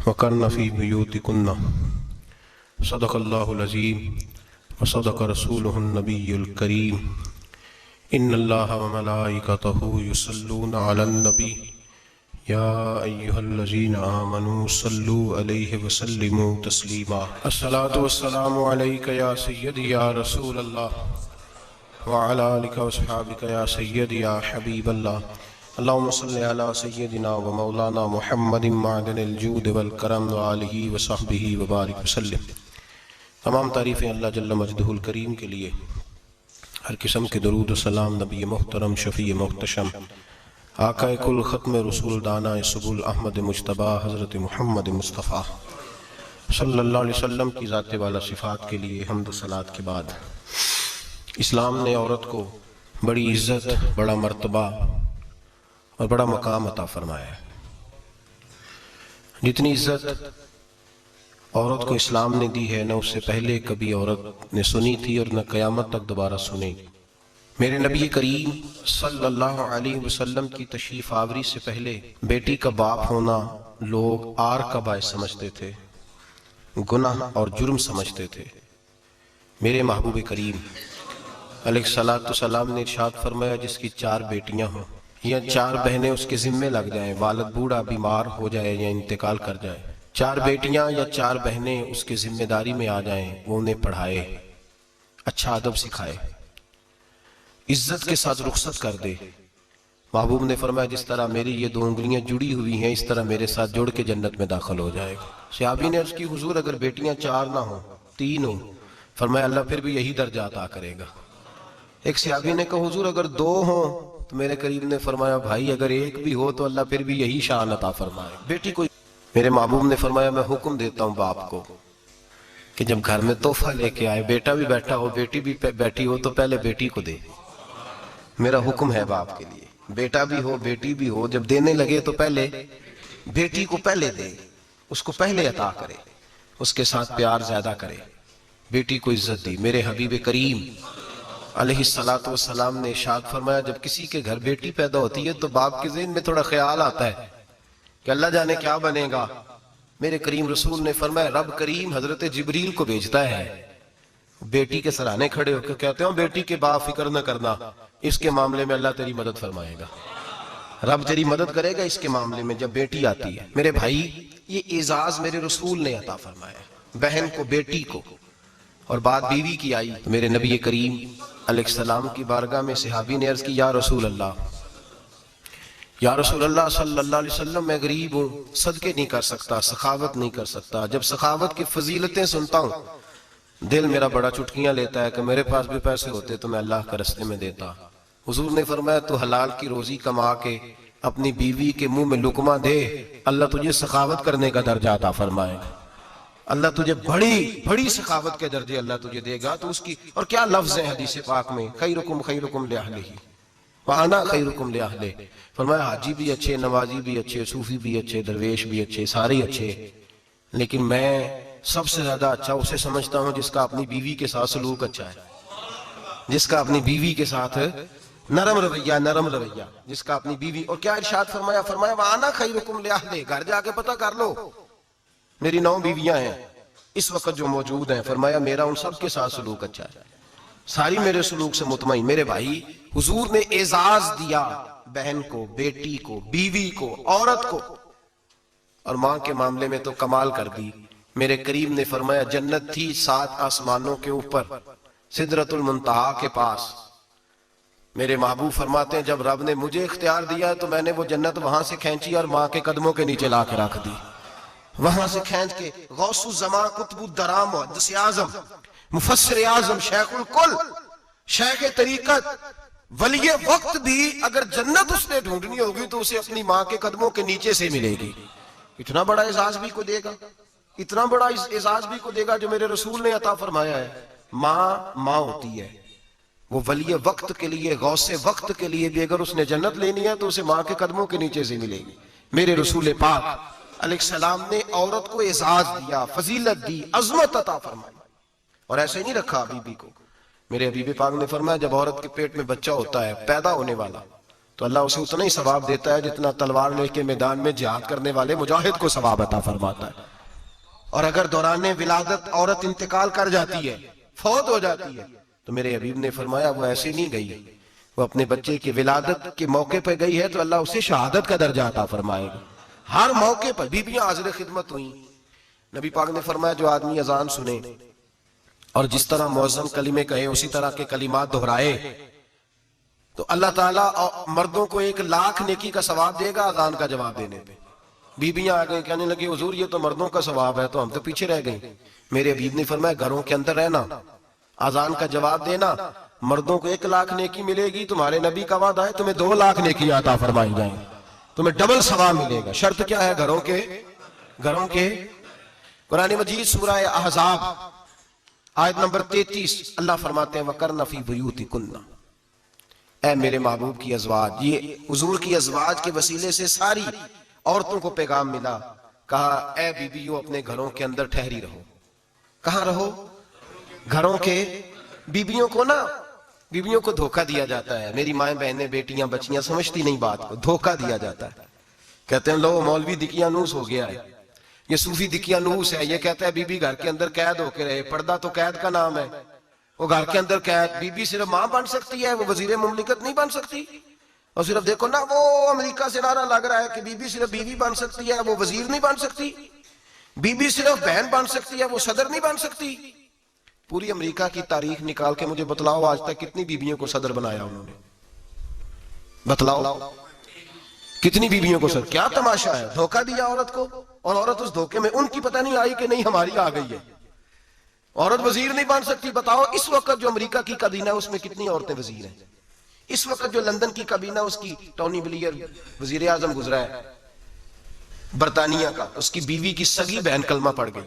वक़रना फ़ी बुयूतिकुन्ना सदक़ल्लाहुल अज़ीम व सदक़ रसूलुहुन नबियुल करीम। इन्नल्लाह व मलाइकतहु युसल्लूना अलन नबी या अय्युहल्लज़ीना आमनू सल्लू अलैहि व सल्लिमू तस्लीमा। अस्सलातु वस्सलामु अलैका या सय्यदी या रसूलल्लाह व अला आलिका व अस्हाबिका या सय्यदी या हबीबल्लाह। अल्लाहुम्मा सल्लि अला सय्यदिना व मौलाना मुहम्मदिन मअदनिल जूद वल करम व आलिहि व सहबिहि व बारिक वसल्लम। तमाम तारीफ़ें अल्लाह जल्ल मजदहुल करीम के लिए। हर किस्म के दरूद व सलाम नबी मोहतरम शफ़ी मोहतशम आक़ाए कुल ख़त्म रसूल दाना सुबुल अहमद मुज्तबा हज़रत मुहम्मद मुस्तफ़ा सल्लल्लाहु अलैहि वसल्लम की ज़ात वाला सिफ़ात के लिए हम्द सलात के बाद इस्लाम ने औरत को बड़ी इज़्ज़त, बड़ा मर्तबा और बड़ा मकाम अता फरमाया है। जितनी इज्जत औरत को इस्लाम ने दी है, न उससे पहले कभी औरत ने सुनी थी और न क़यामत तक दोबारा सुनेगी। मेरे नबी करीम सल्लल्लाहु अलैहि वसल्लम की तशरीफ आवरी से पहले बेटी का बाप होना लोग आर का बायस समझते थे, गुनाह और जुर्म समझते थे। मेरे महबूब करीम अलैहिस्सलातु सलाम ने इरशाद फरमाया, जिसकी 4 बेटियां हों या 4 बहनें उसके जिम्मे लग जाएं, वालिद बूढ़ा बीमार हो जाए या इंतकाल कर जाए, 4 बेटियां या 4 बहनें उसके जिम्मेदारी में आ जाएं, वो उन्हें पढ़ाए, अच्छा अदब सिखाए, इज्जत के साथ रुखसत कर दे। महबूब ने फरमाया, जिस तरह मेरी ये 2 उंगलियां जुड़ी हुई हैं, इस तरह मेरे साथ जुड़ के जन्नत में दाखिल हो जाएगा। सहाबी ने अर्ज़ की, हुजूर अगर बेटियां 4 ना हो 3 हो? फरमाया, अल्लाह फिर भी यही दर्जा अता करेगा। एक सहाबी ने कहा, हुजूर अगर 2 हो? तो मेरे करीब ने फरमाया, भाई अगर 1 भी हो तो अल्लाह फिर भी यही शान अता फरमाए। बेटी को मेरे महबूब ने फरमाया, मैं हुक्म देता हूँ बाप को कि जब घर में तोहफा लेके आए, बेटा भी बैठा हो बेटी भी बैठी हो, तो पहले बेटी को दे। मेरा हुक्म है बाप के लिए, बेटा भी हो बेटी भी हो, जब देने लगे तो पहले बेटी को पहले दे, उसको पहले अता करे, उसके साथ प्यार ज्यादा करे, बेटी को इज्जत दी। मेरे हबीब करीम अलैहिस्सलातु वस्सलाम ने इरशाद फरमाया, जब किसी के घर बेटी पैदा होती है तो बाप के ज़हन में थोड़ा ख्याल आता है कि अल्लाह जाने क्या बनेगा। मेरे करीम रसूल ने फरमाया, रब करीम हजरत जिब्रील को भेजता है, बेटी के सराहने खड़े होकर कहते हो, बेटी के बाप फिक्र न करना, इसके मामले में अल्लाह तेरी मदद फरमाएगा, रब तेरी मदद करेगा इसके मामले में जब बेटी आती है। मेरे भाई, ये एजाज मेरे रसूल ने अता फरमाया, बहन को, बेटी को, और बात बीवी की आई तो मेरे नबी करीम अलैहिस्सलाम की बारगाह में सहाबी ने अर्ज की, या रसूल अल्लाह सल्लल्लाहु अलैहि वसल्लम, मैं गरीब हूँ, सदके नहीं कर सकता, सखावत नहीं कर सकता। जब सखावत की फजीलतें सुनता हूँ दिल मेरा बड़ा चुटकियां लेता है कि मेरे पास भी पैसे होते तो मैं अल्लाह के रस्ते में देता। हुजूर ने फरमाया, तू हलाल की रोजी कमा के अपनी बीवी के मुंह में लुकमा दे, अल्लाह तुझे सखावत करने का दर्जा अता फरमाएगा, अल्लाह तुझे बड़ी बड़ी सखावत के दर्जे अल्लाह तुझे देगा। तो उसकी, और क्या लफ्ज है हदीस पाक में, खैरुकुम लिअहलिही व अना खैरुकुम लिअहलिही। फरमाया, हाजी भी अच्छे, नमाजी भी अच्छे, सूफी भी अच्छे, दरवेश भी अच्छे, सारे अच्छे, लेकिन मैं सबसे ज्यादा अच्छा उसे समझता हूं जिसका अपनी बीवी के साथ सलूक अच्छा है, जिसका अपनी बीवी के साथ नरम रवैया, जिसका अपनी बीवी। और क्या इरशाद फरमाया, फरमाया व अना खैरुकुम लिअहलिही। घर जाके पता कर लो, मेरी 9 बीवियां हैं इस वक्त जो मौजूद हैं, फरमाया मेरा उन सब के साथ सलूक अच्छा है, सारी मेरे सलूक से मुतमईन। मेरे भाई, हुजूर ने एजाज दिया बहन को, बेटी को, बीवी को, औरत को, और मां के मामले में तो कमाल कर दी। मेरे करीम ने फरमाया, जन्नत थी 7 आसमानों के ऊपर, सिदरतुल मुंतहा के पास। मेरे महबूब फरमाते हैं, जब रब ने मुझे इख्तियार दिया तो मैंने वो जन्नत वहां से खींची और मां के कदमों के नीचे ला के रख दी। वहां से खींच के गौसुज़्ज़मा कुतुबुद्दराम मुहद्दिस आज़म मुफस्सिर आज़म शेखुल कुल शेख तरीकत वली वक्त भी अगर जन्नत उसने ढूंढनी होगी तो उसे अपनी मां के कदमों के नीचे से मिलेगी। इतना बड़ा एजाज भी को देगा, इतना बड़ा एजाज भी को देगा जो मेरे रसूल ने अता फरमाया है। मां होती है, वो वली वक्त के लिए, गौसे वक्त के लिए भी अगर उसने जन्नत लेनी है तो उसे मां के कदमों के नीचे से मिलेगी। मेरे रसूल पाक अलैहिस्सलाम ने औरत को एजाज दिया, फजीलत दी, अजमत अता फरमाई, और ऐसे नहीं रखा बीबी को। मेरे हबीब पाक ने फरमाया, जब औरत के पेट में बच्चा होता है, पैदा होने वाला, तो अल्लाह उसे उतना ही सवाब देता है जितना तलवार लेके मैदान में जिहाद करने वाले मुजाहिद को सवाब अता फरमाता है। और अगर दौरान विलादत औरत इंतकाल कर जाती है, फौत हो जाती है, तो मेरे हबीब ने फरमाया वो ऐसे नहीं गई, वो अपने बच्चे की विलादत के मौके पर गई है तो अल्लाह उसे शहादत का दर्जा अता फरमाएगा। हर मौके पर बीबियां हाजिर खिदमत हुई। नबी पाक ने फरमाया जो आदमी अजान सुने और जिस तरह मुअज्जिन कलिमे कहे उसी तरह के कलिमात दोहराए तो अल्लाह ताला मर्दों को 1,00,000 नेकी का सवाब देगा अजान का जवाब देने पे। बीबियां आ गई, कहने लगी हुजूर ये तो मर्दों का सवाब है, तो हम तो पीछे रह गए। मेरे हबीब ने फरमाया घरों के अंदर रहना, अजान का जवाब देना, मर्दों को 1,00,000 नेकी मिलेगी, तुम्हारे नबी का वादा है तुम्हें 2,00,000 नेकी अता फरमाई जाएगी, तुम्हें डबल सवाब मिलेगा। शर्त क्या है? घरों के कुरान मजीद सूरह अहज़ाब आयत नंबर 33 अल्लाह फरमाते हैं वकरना फी बुयूतिकुन्ना, ऐ मेरे महबूब की अज़वाज, ये हुजूर की अज़वाज के वसीले से सारी औरतों को पैगाम मिला। कहा ऐ बीबियों अपने घरों के अंदर ठहरी रहो। कहां रहो? घरों के। बीबियों को ना, बीबियों को धोखा दिया जाता है। मेरी माएं बहनें बेटियां बच्चियां समझती नहीं बात को, धोखा दिया जाता है। कहते हैं लो मौलवी दिकियानूस हो गया है, ये सूफी दिकियानूस है, ये कहता है बीबी घर के अंदर कैद होके रहे। पर्दा तो कैद का नाम है, वो घर के अंदर कैद। बीबी सिर्फ मां बन सकती है, वो वजीर मुमलिकत नहीं बन सकती। और सिर्फ देखो ना वो अमेरिका से नारा लग रहा है कि बीबी सिर्फ बीवी बन सकती है, वो वजीर नहीं बन सकती। बीबी सिर्फ बहन बन सकती है, वो सदर नहीं बन सकती। पूरी अमेरिका की तारीख निकाल के मुझे बतलाओ आज तक कितनी बीबियों को सदर बनाया उन्होंने? बतलाओ कितनी बीबियों को सदर? क्या तमाशा है? धोखा दिया औरत को, और औरत उस धोखे में उनकी पता नहीं आई कि नहीं हमारी आ गई है। औरत वजीर नहीं बन सकती। बताओ इस वक्त जो अमेरिका की काबीना है उसमें कितनी औरतें वजीर हैं? इस वक्त जो लंदन की काबीना उसकी टोनी ब्लेयर वजीर आजम गुजरा है बरतानिया का, उसकी बीवी की सगी बहन कलमा पड़ गई।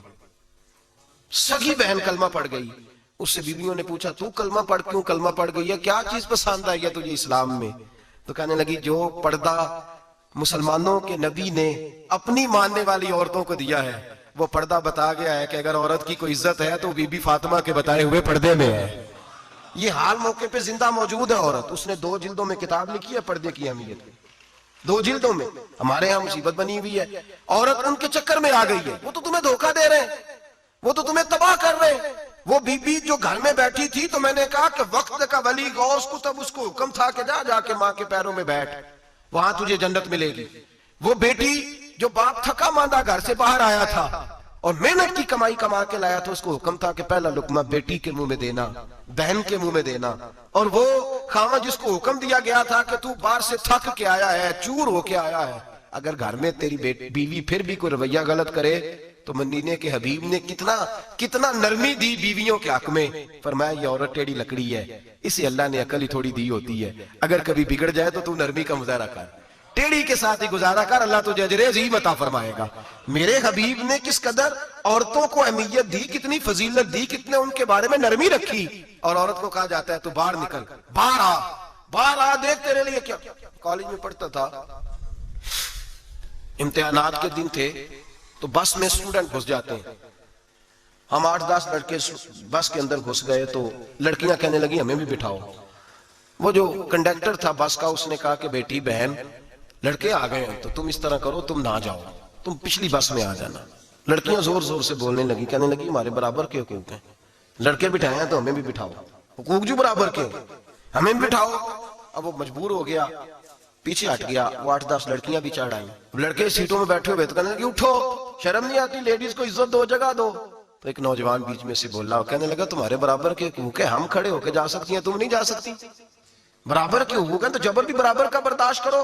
सगी बहन कलमा पड़ गई। उससे बीवियों ने पूछा तू कलमा पढ़ क्यों कलमा पड़ गई है, क्या चीज पसंद आई है तुझे इस्लाम में? तो कहने लगी जो पर्दा मुसलमानों के नबी ने अपनी मानने वाली औरतों को दिया है वो पर्दा बता गया है कि अगर औरत की कोई इज्जत है तो बीबी फातिमा के बताए हुए पर्दे में है। ये हाल मौके पे जिंदा मौजूद है औरत। उसने 2 जिल्दों में किताब लिखी है पर्दे की अहमियत, 2 जिल्दों में। हमारे यहाँ मुसीबत बनी हुई है, औरत उनके चक्कर में आ गई है। वो तो तुम्हें धोखा दे रहे हैं, वो तो तुम्हें तबाह कर रहे हैं। वो बीबी जो घर में बैठी थी तो मैंने कहा कि वक्त का वली गौस को तब उसको हुक्म था कि जा जाके माँ के पैरों में बैठ, वहां तुझे जन्नत मिलेगी। वो बेटी जो बाप थका मांदा घर से बाहर आया था और मेहनत की कमाई कमा के लाया था, उसको हुक्म था कि पहला लुकमा बेटी के मुंह में देना, बहन के मुंह में देना। और वो खामा जिसको हुक्म दिया गया था कि तू बाहर से थक के आया है, चूर होके आया है, अगर घर में तेरी बीवी फिर भी कोई रवैया गलत करे तो मदीने के हबीब ने कितना कितना नरमी दी बीवियों के हक में। फरमाया ये औरत टेढ़ी लकड़ी है, इसे अल्लाह ने अकल ही थोड़ी दी होती है, अगर कभी बिगड़ जाए तो तू नरमी का मुजाहरा कर, टेढ़ी के साथ ही गुजारा कर, अल्लाह तुझे अजर अज़ीम अता फरमाएगा। मेरे हबीब ने किस कदर औरतों को अहमियत दी, कितनी फजीलत दी, कितने उनके बारे में नरमी रखी। और औरत को कहा जाता है तू बाहर निकल, बाहर आ, देख तेरे लिए क्या। कॉलेज में पढ़ता था, इम्तिहानात के दिन थे तो बस में स्टूडेंट घुस जाते हैं। हम 8-10 लड़के बस के अंदर घुस गए तो लड़कियां कहने लगी हमें भी बिठाओ। वो जो कंडक्टर था बस का उसने कहा कि बेटी बहन लड़के आ गए हैं तो तुम इस तरह करो, तुम ना जाओ, तुम पिछली बस में आ जाना। लड़कियां जोर जोर से बोलने लगी, कहने लगी हमारे बराबर के हुकूक हैं, लड़के बिठाए हैं तो हमें भी बिठाओ, हुकूक जो बराबर के हमें भी बिठाओ। अब वो मजबूर हो गया, पीछे हट गया। वो 8-10 लड़कियां भी चढ़ आई। लड़के सीटों में बैठे हुए तो कहने लगे उठो, शर्म नहीं आती, लेडीज को इज्जत दो, जगह दो। तो एक नौजवान बीच में से बोला, कहने लगा तुम्हारे बराबर के हुकूक है, हम खड़े होकर जा सकती हैं, तुम नहीं जा सकती। बराबर के हुकूक है तो जबर भी बराबर का बर्दाश्त करो।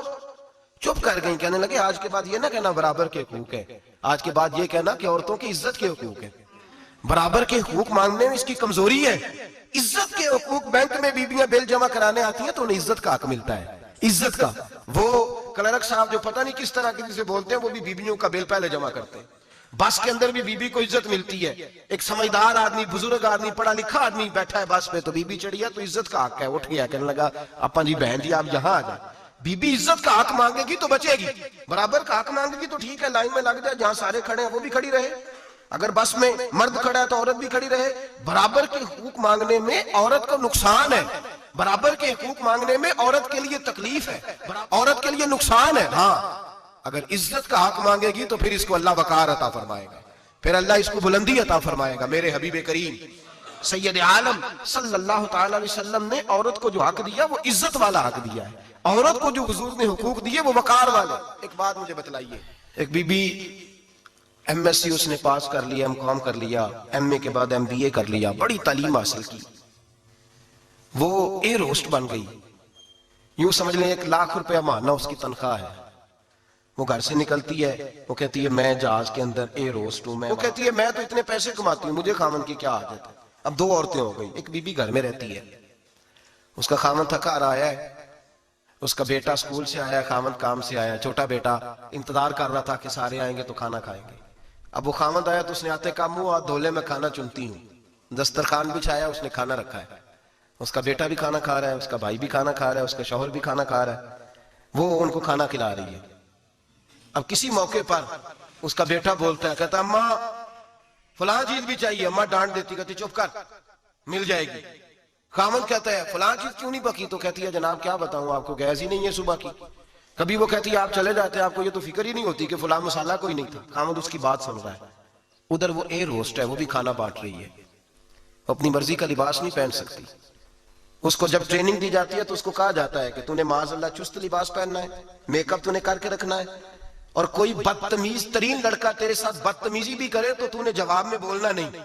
चुप कर गई। कहने लगे आज के बाद ये ना कहना बराबर के हुकूक है, आज के बाद ये कहना कि औरतों की इज्जत के हुकूक है। बराबर के हुकूक मांगने में इसकी कमजोरी है। इज्जत के हुकूक, बैंक में बीबियां बिल जमा कराने आती हैं तो उन्हें इज्जत का हक मिलता है, इज्जत का। वो क्लर्क साहब जो पता नहीं किस तरह की जिसे बोलते हैं वो भी बीबियों का बिल पहले जमा करते हैं। बस के अंदर भी बीबी को इज्जत मिलती है। एक समझदार आदमी, बुजुर्ग आदमी, पढ़ा लिखा आदमी बैठा है बस पे तो बीबी चढ़ी है तो इज्जत का हक है। उठ गया, कहने लगा अपा जी बहन जी आप यहाँ आ जाए। बीबी इज्जत का हक मांगेगी तो बचेगी, बराबर का हक मांगेगी तो ठीक है, लाइन में लग जाए, जहां सारे खड़े हैं वो भी खड़ी रहे। अगर बस में मर्द खड़ा है तो औरत भी खड़ी रहे। बराबर के हुकूक मांगने में औरत को नुकसान है, बराबर के हकूक मांगने में औरत के लिए तकलीफ है, औरत के लिए नुकसान है। हाँ, अगर इज्जत का हक मांगेगी तो फिर इसको अल्लाह वकार अता फरमाएगा, फिर अल्लाह इसको बुलंदी अता फरमाएगा। मेरे हबीब करीम सैयद आलम सल्लल्लाहु ताला अलैहि वसल्लम ने औरत को जो हक दिया वो इज्जत वाला हक दिया है। औरत को जो हुजूर ने हुकूक दिए वो वकार वाले। एक बात मुझे बतलाइए, एक बीबी एमएससी उसने पास कर लिया, एमकॉम कर लिया, एमए के बाद एमबीए कर लिया, बड़ी तालीम हासिल की, वो एयर होस्ट बन गई। यूं समझ लें 1 लाख रुपया महीना उसकी तनख्वाह है। वो घर से निकलती है, वो कहती है मैं जहाज के अंदर एयर होस्ट हूं। वो कहती है मैं तो इतने पैसे कमाती हूँ, मुझे खामन की क्या आदत है। अब 2 औरतें हो गई, एक बीबी घर में रहती है, उसका खामन थका रहा है, उसका बेटा स्कूल से आया, खामन काम से आया, छोटा बेटा इंतजार कर रहा था कि सारे आएंगे तो खाना खाएंगे। अब वो खामन आया तो उसने आते काम मुंह धोले में खाना चुनती हूँ, दस्तरखान बिछाया, उसने खाना रखा है, उसका बेटा भी खाना खा रहा है, उसका भाई भी खाना खा रहा है, उसका शौहर भी खाना खा रहा है, वो उनको खाना खिला रही है। अब किसी मौके पर उसका बेटा बोलता है, कहता अम्मा फलां चीज भी चाहिए। अम्मा डांट देती, कहती चुप कर, मिल जाएगी। खामन कहता है फलां चीज क्यों नहीं पकी, तो कहती है जनाब क्या बताऊं आपको, गैस ही नहीं है सुबह की। कभी वो कहती है आप चले जाते हैं, आपको ये तो फिक्र ही नहीं होती कि फलां मसाला कोई नहीं था। खामन उसकी बात सुन रहा है। उधर वो एयर होस्ट है, वो भी खाना बांट रही है, अपनी मर्जी का लिबास नहीं पहन सकती। उसको जब ट्रेनिंग दी जाती है तो उसको कहा जाता है कि तूने माज़अल्लाह चुस्त लिबास पहनना है, मेकअप तूने करके रखना है, और कोई बदतमीज तरीन लड़का तेरे साथ बदतमीजी भी करे तो तूने जवाब में बोलना नहीं,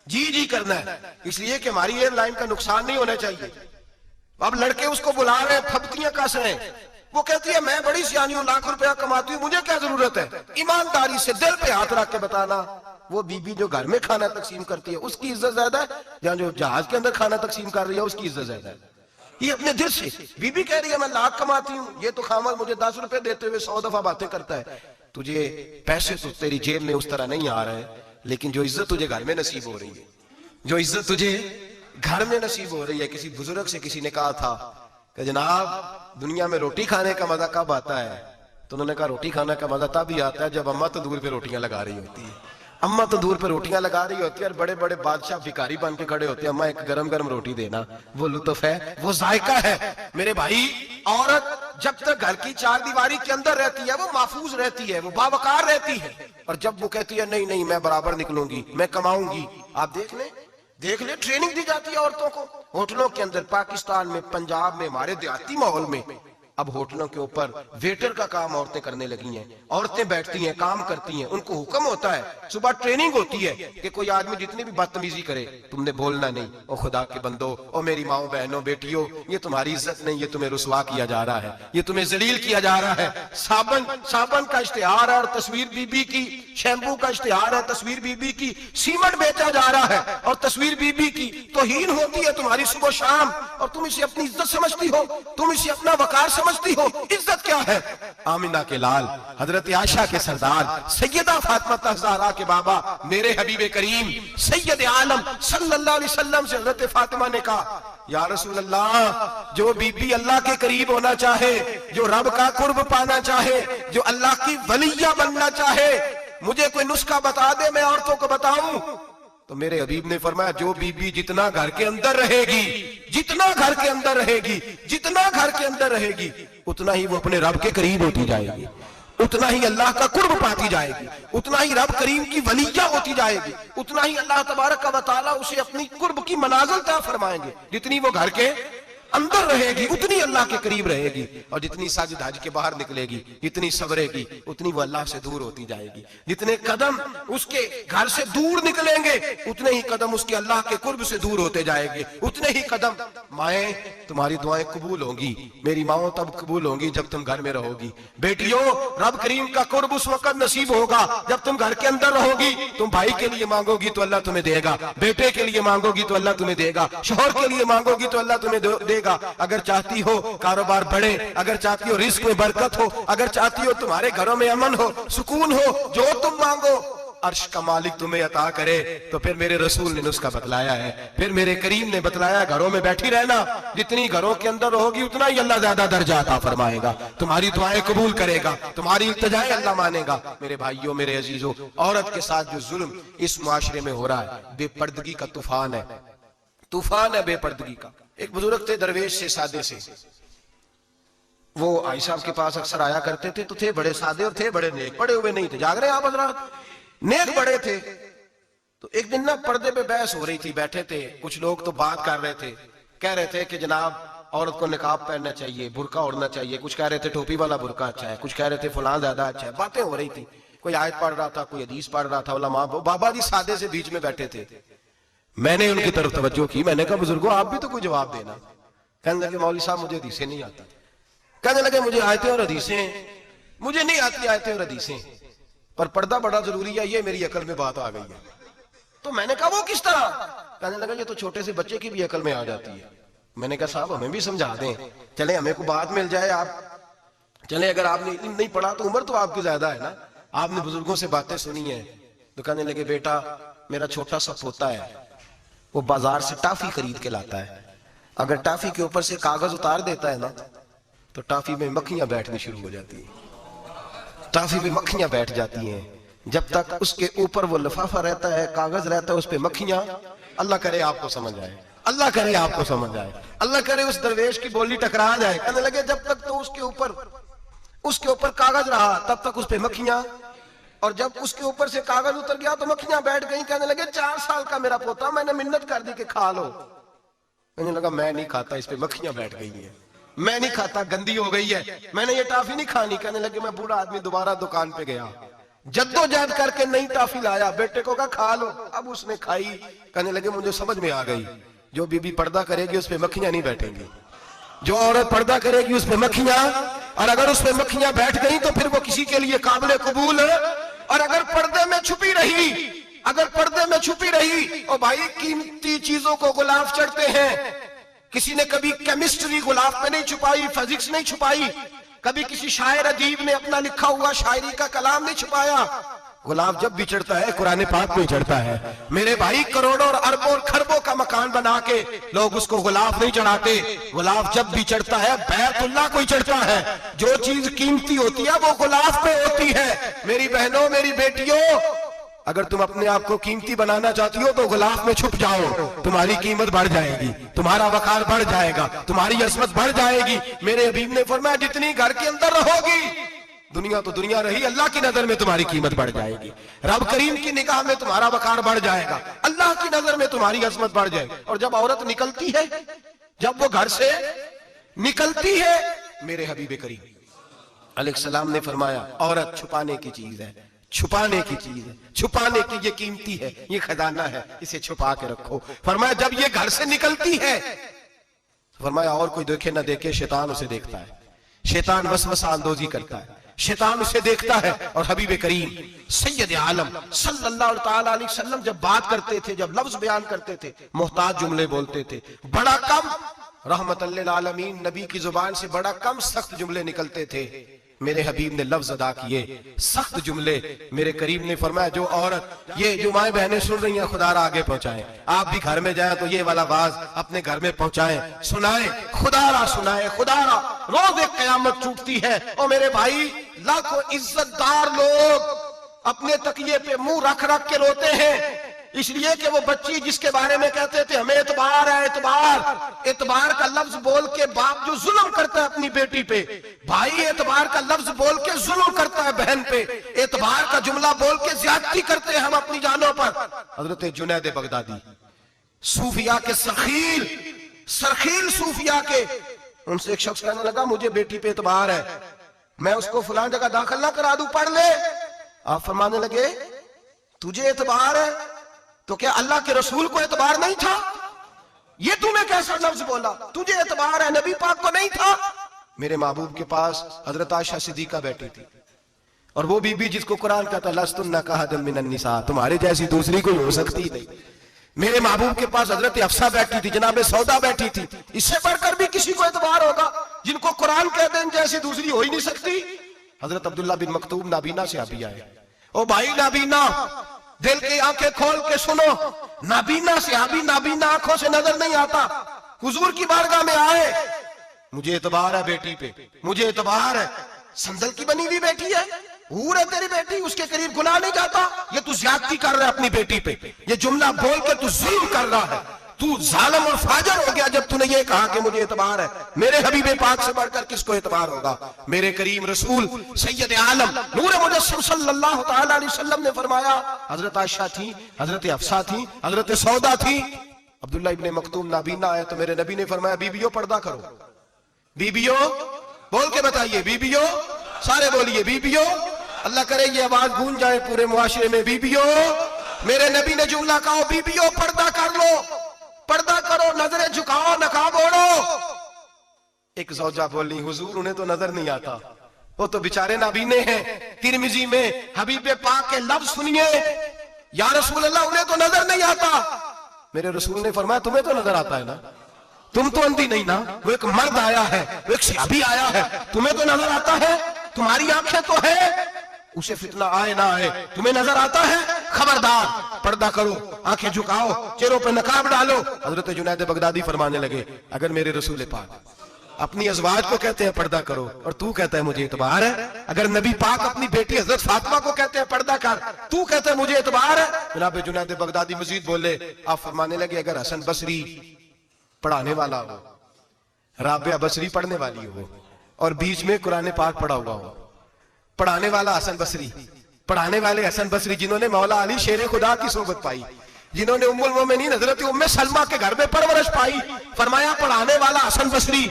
जी जी करना है, इसलिए कि हमारी एयरलाइन का नुकसान नहीं होना चाहिए। अब लड़के उसको बुला रहे हैं, थपकियां कस रहे हैं। वो कहती है मैं बड़ी सियानी हूं, लाख रुपया कमाती हूं, मुझे क्या जरूरत है। ईमानदारी से दिल पे हाथ रख के बताना, वो बीबी जो घर में खाना तकसीम करती है उसकी इज्जत ज्यादा है या जो जहाज के अंदर खाना तकसीम कर रही है उसकी इज्जत ज्यादा है। ये अपने दिल से बीबी कह रही है मैं लाख कमाती हूँ, ये तो खामन मुझे 10 रुपए देते हुए 100 दफा बातें करता है। तुझे पैसे तो तेरी जेब में उस तरह नहीं आ रहे हैं, लेकिन जो इज्जत तुझे घर में नसीब हो रही है, जो इज्जत तुझे घर में नसीब हो रही है। किसी बुजुर्ग से किसी ने कहा था कि जनाब दुनिया में रोटी खाने का मजा कब आता है, तो उन्होंने कहा रोटी खाने का मजा तब ही आता है जब अम्मा तंदूर पे रोटियां लगा रही होती है। अम्मा तंदूर पे रोटियां लगा रही होती है और बड़े बड़े बादशाह भिखारी बन के खड़े होते हैं, अम्मा एक गरम गरम रोटी देना। वो लुत्फ है, वो जायका है। मेरे भाई, औरत जब तक घर की 4 दीवारी के अंदर रहती है वो महफूज रहती है, वो बावकार रहती है। और जब वो कहती है नहीं नहीं मैं बराबर निकलूंगी, मैं कमाऊंगी, आप देख ले ट्रेनिंग दी जाती है औरतों को होटलों के अंदर, पाकिस्तान में, पंजाब में, हमारे देहाती माहौल में। अब होटलों के ऊपर वेटर का काम औरतें करने लगी हैं, औरतें बैठती हैं, काम करती हैं, उनको हुक्म होता है, सुबह ट्रेनिंग होती है कि कोई आदमी जितनी भी बदतमीजी करे तुमने बोलना नहीं। ओ खुदा के बंदो, ओ मेरी माओ बहनों बेटियों, ये तुम्हारी इज्जत नहीं, ये तुम्हें रुसवा किया जा रहा है, ये तुम्हें जलील किया जा रहा है। साबन का इश्तिहार है और तस्वीर बीबी की, शैम्पू का इश्तिहार है, तस्वीर बीबी की, सीमेंट बेचा जा रहा है और तस्वीर बीबी की तौहीन होती है तुम्हारी सुबह शाम, और तुम इसे अपनी इज्जत समझती हो, तुम इसे अपना वकार समझती हो। इज्जत क्या है? आमिना के लाल, हजरत आयशा के सरदार, सैयदा फातिमा ज़हरा के बाबा, मेरे हबीब करीम सैयद आलम सल्लल्लाहु अलैहि वसल्लम से हजरत फातिमा ने कहा या रसूल अल्लाह, जो बीबी अल्लाह के करीब होना चाहे, जो रब का कुर्ब पाना चाहे, जो अल्लाह की वलिया बनना चाहे, मुझे कोई नुस्खा बता दे, मैं औरतों को बताऊं। तो मेरे हबीब ने फरमाया जो बीबी जितना घर के अंदर रहेगी, जितना घर के अंदर रहेगी, जितना घर के अंदर रहेगी, उतना ही वो अपने रब के करीब होती जाएगी, उतना ही अल्लाह का कुर्ब पाती जाएगी, उतना ही रब करीम की वलिया होती जाएगी, उतना ही अल्लाह तबारक व तआला उसे अपनी कुर्ब की मनाजिल तय फरमाएंगे। जितनी वो घर के अंदर रहेगी उतनी अल्लाह के करीब रहेगी, और जितनी साज धाज के बाहर निकलेगी, जितनी सवरेगी, उतनी वो अल्लाह से दूर होती जाएगी। जितने कदम उसके घर से दूर निकलेंगे उतने ही कदम उसके अल्लाह के कुर्ब से दूर होते जाएंगे, उतने ही कदम। माएं, तुम्हारी दुआएं कबूल होंगी, मेरी माओ तब कबूल होंगी जब तुम घर में रहोगी। बेटियों, रब करीम का कुर्ब उस वक्त नसीब होगा जब तुम घर के अंदर रहोगी। तुम भाई के लिए मांगोगी तो अल्लाह तुम्हें देगा, बेटे के लिए मांगोगी तो अल्लाह तुम्हें देगा, शौहर के लिए मांगोगी तो अल्लाह तुम्हें देगा। अगर चाहती हो कारोबार बढ़े, अगर चाहती हो रिस्क में बरकत हो, अगर चाहती हो तुम्हारे घरों में अमन हो, सुकून हो, जो तुम मांगो अर्श का मालिक तुम्हें अता करे। तो फिर मेरे रसूल ने नुस्खा बतलाया है, फिर मेरे करीम ने बतलाया, घरों में बैठी रहना, जितनी घरों के अंदर रहोगी उतना ही अल्लाह ज्यादा दर्जा अता फरमाएगा, तुम्हारी दुआएं कबूल करेगा, तुम्हारी इल्तिजाएं अल्लाह मानेगा। मेरे भाइयों, मेरे अजीजों, औरत के साथ जो जुल्म इस मुआशरे में हो रहा है, बेपर्दगी का तूफान है, तूफान है बेपर्दगी का। एक बुजुर्ग थे दरवेश से, सादे से, वो आई साहब के पास अक्सर आया करते थे। तो थे बड़े सादे और थे बड़े नेक, पढ़े हुए नहीं थे, जाग रहे हैं आप हजरात, नेक बड़े थे। तो एक दिन ना पर्दे पे बहस हो रही थी, बैठे थे कुछ लोग तो बात कर रहे थे, कह रहे थे कि जनाब औरत को निकाब पहनना चाहिए, बुरका ओढ़ना चाहिए, कुछ कह रहे थे टोपी वाला बुरका अच्छा है, कुछ कह रहे थे फलां ज्यादा अच्छा है। बातें हो रही थी, कोई आयत पढ़ रहा था, कोई हदीस पढ़ रहा था। उलमा बाबा जी सादे से बीच में बैठे थे। मैंने उनकी तरफ तवज्जो की, मैंने कहा बुजुर्गो आप भी तो कोई जवाब देना। कहने लगे मौलवी साहब मुझे हदीसें नहीं आती। कहने लगे मुझे आयतें और हदीसें, मुझे नहीं आती आयतें और हदीसें, पर पर्दा बड़ा जरूरी है, ये मेरी अकल में बात आ गई है। तो मैंने कहा वो किस तरह? कहने लगा ये तो छोटे से बच्चे की भी अकल में आ जाती है। मैंने कहा साहब हमें भी समझा दें, चले हमें को बात मिल जाए। आप चले, अगर आपने इल्म नहीं पढ़ा तो उम्र तो आपकी ज्यादा है ना, आपने बुजुर्गों से बातें सुनी है। तो कहने लगे बेटा मेरा छोटा सा पोता है, वो बाजार से टाफी खरीद के लाता है, अगर टाफी के ऊपर से कागज उतार देता है ना तो टाफी में मक्खियां बैठनी शुरू हो जाती है, टाफी में मक्खियां बैठ जाती हैं। जब तक उसके ऊपर वो लिफाफा रहता है, कागज रहता है, उस पे मक्खियां, अल्लाह करे आपको समझ आए, अल्लाह करे आपको समझ आए, अल्लाह करे उस दरवेश की बोली टकरा जाए। कहने लगे जब तक तो उसके ऊपर कागज रहा तब तक उस पे मक्खियां, और जब उसके ऊपर से कागज उतर गया तो मक्खियां बैठ गई। कहने लगे 4 साल का मेरा पोता, मैंने मिन्नत कर दी कि खा लो। कहने लगा मैं नहीं खाता, इस पे मक्खियां बैठ गई है, मैं नहीं खाता, गंदी हो गई है, मैंने ये टाफी नहीं खानी। कहने लगे मैं बूढ़ा आदमी दोबारा दुकान पे गया, जद्दोजहद करके नई टाफी लाया, बेटे को कहा खा लो, अब उसने खाई। कहने लगे मुझे समझ में आ गई, जो बीबी पर्दा करेगी उस पे मक्खियां नहीं बैठेंगी, जो औरत पर्दा करेगी उस पे मक्खियां, और अगर उस पे मक्खियां बैठ गई तो फिर वो किसी के लिए काबिल कबूल है। और अगर पर्दे में छुपी रही, अगर पर्दे में छुपी रही, और भाई कीमती चीजों को गुलाब चढ़ते हैं। किसी ने कभी केमिस्ट्री गुलाब पे नहीं छुपाई, फिजिक्स नहीं छुपाई, कभी किसी शायर अदीब ने अपना लिखा हुआ शायरी का कलाम नहीं छुपाया। गुलाब जब भी चढ़ता है कुरान पाक पे चढ़ता है मेरे भाई। करोड़ों और अरबों और खरबों का मकान बना के लोग उसको गुलाब नहीं चढ़ाते। गुलाब जब भी चढ़ता है बैतुल्लाह को ही चढ़ता है। जो चीज कीमती होती है वो गुलाब पे होती है। मेरी बहनों, मेरी बेटियों, अगर तुम अपने आप को कीमती बनाना चाहती हो तो गुलाब में छुप जाओ, तुम्हारी कीमत बढ़ जाएगी, तुम्हारा वकार बढ़ जाएगा, तुम्हारी असमत बढ़ जाएगी। मेरे हबीब ने फरमाया जितनी घर के अंदर रहोगी, दुनिया तो दुनिया रही, अल्लाह की नजर में तुम्हारी कीमत बढ़ जाएगी। रब करीम की निगाह में तुम्हारा वकार बढ़ जाएगा, अल्लाह की नजर में तुम्हारी असमत बढ़ जाएगी। और जब औरत निकलती है, जब वो घर से निकलती है, मेरे हबीब करीम अलैहिस्सलाम ने फरमाया औरत छुपाने की चीज है, छुपाने की चीज है, छुपाने की, ये कीमती है, ये खजाना है, इसे छुपा के रखो। फरमाया जब ये घर से निकलती है, फरमाया और कोई देखे ना देखे, शैतान उसे देखता है, शैतान वसवसा अंदोजी करता है, शैतान उसे देखता है। और हबीब करीम सैयद आलम सल्लल्लाहु ताला अलैहि वसल्लम जब बात करते थे, जब लफ्ज बयान करते थे, मोहताज जुमले बोलते थे, बड़ा कम, रहमतल लिल आलमीन नबी की जुबान से बड़ा कम सख्त जुमले निकलते थे। मेरे हबीब ने लफ्ज अदा किए, सख्त जुमले। मेरे करीम ने फरमाया जो औरत, ये जो माए बहनें सुन रही हैं, खुदारा आगे पहुंचाएं, आप भी घर में जाएं तो ये वाला बाज अपने घर में पहुंचाएं, सुनाएं, खुदारा सुनाएं, खुदारा। रोज एक कयामत टूटती है और मेरे भाई लाखों इज्जतदार लोग अपने तकिए पे मुंह रख रख के रोते हैं, इसलिए कि वो बच्ची जिसके बारे में कहते थे हमें एतबार है, एतबार, एतबार का लफ्ज बोल के बाप जो जुल्म करता है अपनी बेटी पे, भाई एतबार का लफ्ज बोल के जुल्म करता है बहन पे, एतबार का जुमला बोल के ज्यादती करते हैं हम अपनी जानों पर। हजरत जुनैद बगदादी सूफिया के सरखील सूफिया के, उनसे एक शख्स कहने लगा मुझे बेटी पे एतबार है, मैं उसको फलां जगह दाखिल ना करा दूं, पढ़ ले। आप फरमाने लगे तुझे एतबार है तो क्या अल्लाह के रसूल को एतबार नहीं था? ये तूने कैसा लफ्ज बोला? तुझे एतबार है, नबी पाक को नहीं था? मेरे महबूब के पास हजरत आयशा सिद्दीका बैठी थी, और वो बीबी जिसको कुरान कहता लस्तुन्ना कहदम मिनन निसा, तुम्हारे जैसी दूसरी कोई हो सकती नहीं। मेरे महबूब के पास हजरत अफसा बैठी थी, जनाब सौदा बैठी थी, इससे बढ़कर भी किसी को एतबार होगा जिनको कुरान कहते हैं जैसी दूसरी हो ही नहीं सकती। हजरत अब्दुल्ला बिन मक्तूम नाबीना से अभी आए, ओ भाई नाबीना, दिल की आंखें खोल के सुनो, नाबीना से अभी नाबीना आंखों से नजर नहीं आता, हुजूर की बारगाह में आए, मुझे एतबार है बेटी पे, मुझे एतबार है, संदल की बनी हुई बेटी है, हूर है तेरी बेटी, उसके करीब गुनाह नहीं जाता, ये तू ज्यादती कर रहा है अपनी बेटी पे, ये जुमला बोल के तू जुल्म कर रहा है। तू जालिम और फाजिर हो गया जब तूने ये कहा कि मुझे एतबार है। मेरे हबीब पाक से बढ़कर किसको एतबार होगा? मेरे करीम रसूल सैयद आलम नूर मुजस्सम सल्लल्लाहु तआला अलैहि वसल्लम ने फरमाया, हजरत आयशा थी, हजरत हफ्सा थी, हजरत सौदा थी, अब्दुल्ला इब्ने मक्तूम नाबीना आया तो मेरे नबी ने फरमाया, बीबियों पर्दा करो। बीबियों बोल के बताइए, बीबियों, सारे बोलिए बीबियों। अल्लाह करे ये आवाज गूंज जाए पूरे मुआशरे में, बीबियों। मेरे नबी ने जुमला कहा, बीबियों पर्दा कर लो, पर्दा करो, नजरें झुकाओ, नकाब ओढ़ो। एक ज़ौजा बोली, हुजूर उन्हें तो नजर नहीं आता, वो तो बेचारे नाबीने हैं। तिरमिजी में हबीब पाक के लफ्ज सुनिए, या रसूल अल्लाह उन्हें तो नजर नहीं आता। मेरे रसूल ने फरमाया, तुम्हें तो नजर आता है ना, तुम तो अंधी नहीं ना। वो एक मर्द आया है, वो एक सहाबी आया है, तुम्हें तो नजर आता है, तुम्हारी आंखें तो है, उसे फितना आए ना आए तुम्हें नजर आता है। खबरदार, पर्दा करो, आंखें झुकाओ, चेहरों पर नकाब डालो। हजरत जुनैद बगदादी फरमाने लगे, अगर मेरे रसूल पाक अपनी अज़वाज को कहते हैं पर्दा करो और तू कहता है मुझे एतबार है, अगर नबी पाक अपनी बेटी हजरत फातिमा को कहते हैं पर्दा कर, तू कहता है मुझे एतबार है। जनाब जुनैद बगदादी मजीद बोले, आप फरमाने लगे, अगर हसन बसरी पढ़ाने वाला हो, राबिया बसरी पढ़ने वाली हो और बीच में कुरान पाक पढ़ा हुआ हो, पढ़ाने वाला हसन बसरी, पढ़ाने वाले हसन बसरी जिन्होंने मौला अली शेर खुदा की सोबत पाई, जिन्होंने उम्मुल मोमिनीन हजरत उम्मे सलमा के घर में परवरिश पाई, फरमाया पढ़ाने वाला हसन बसरी,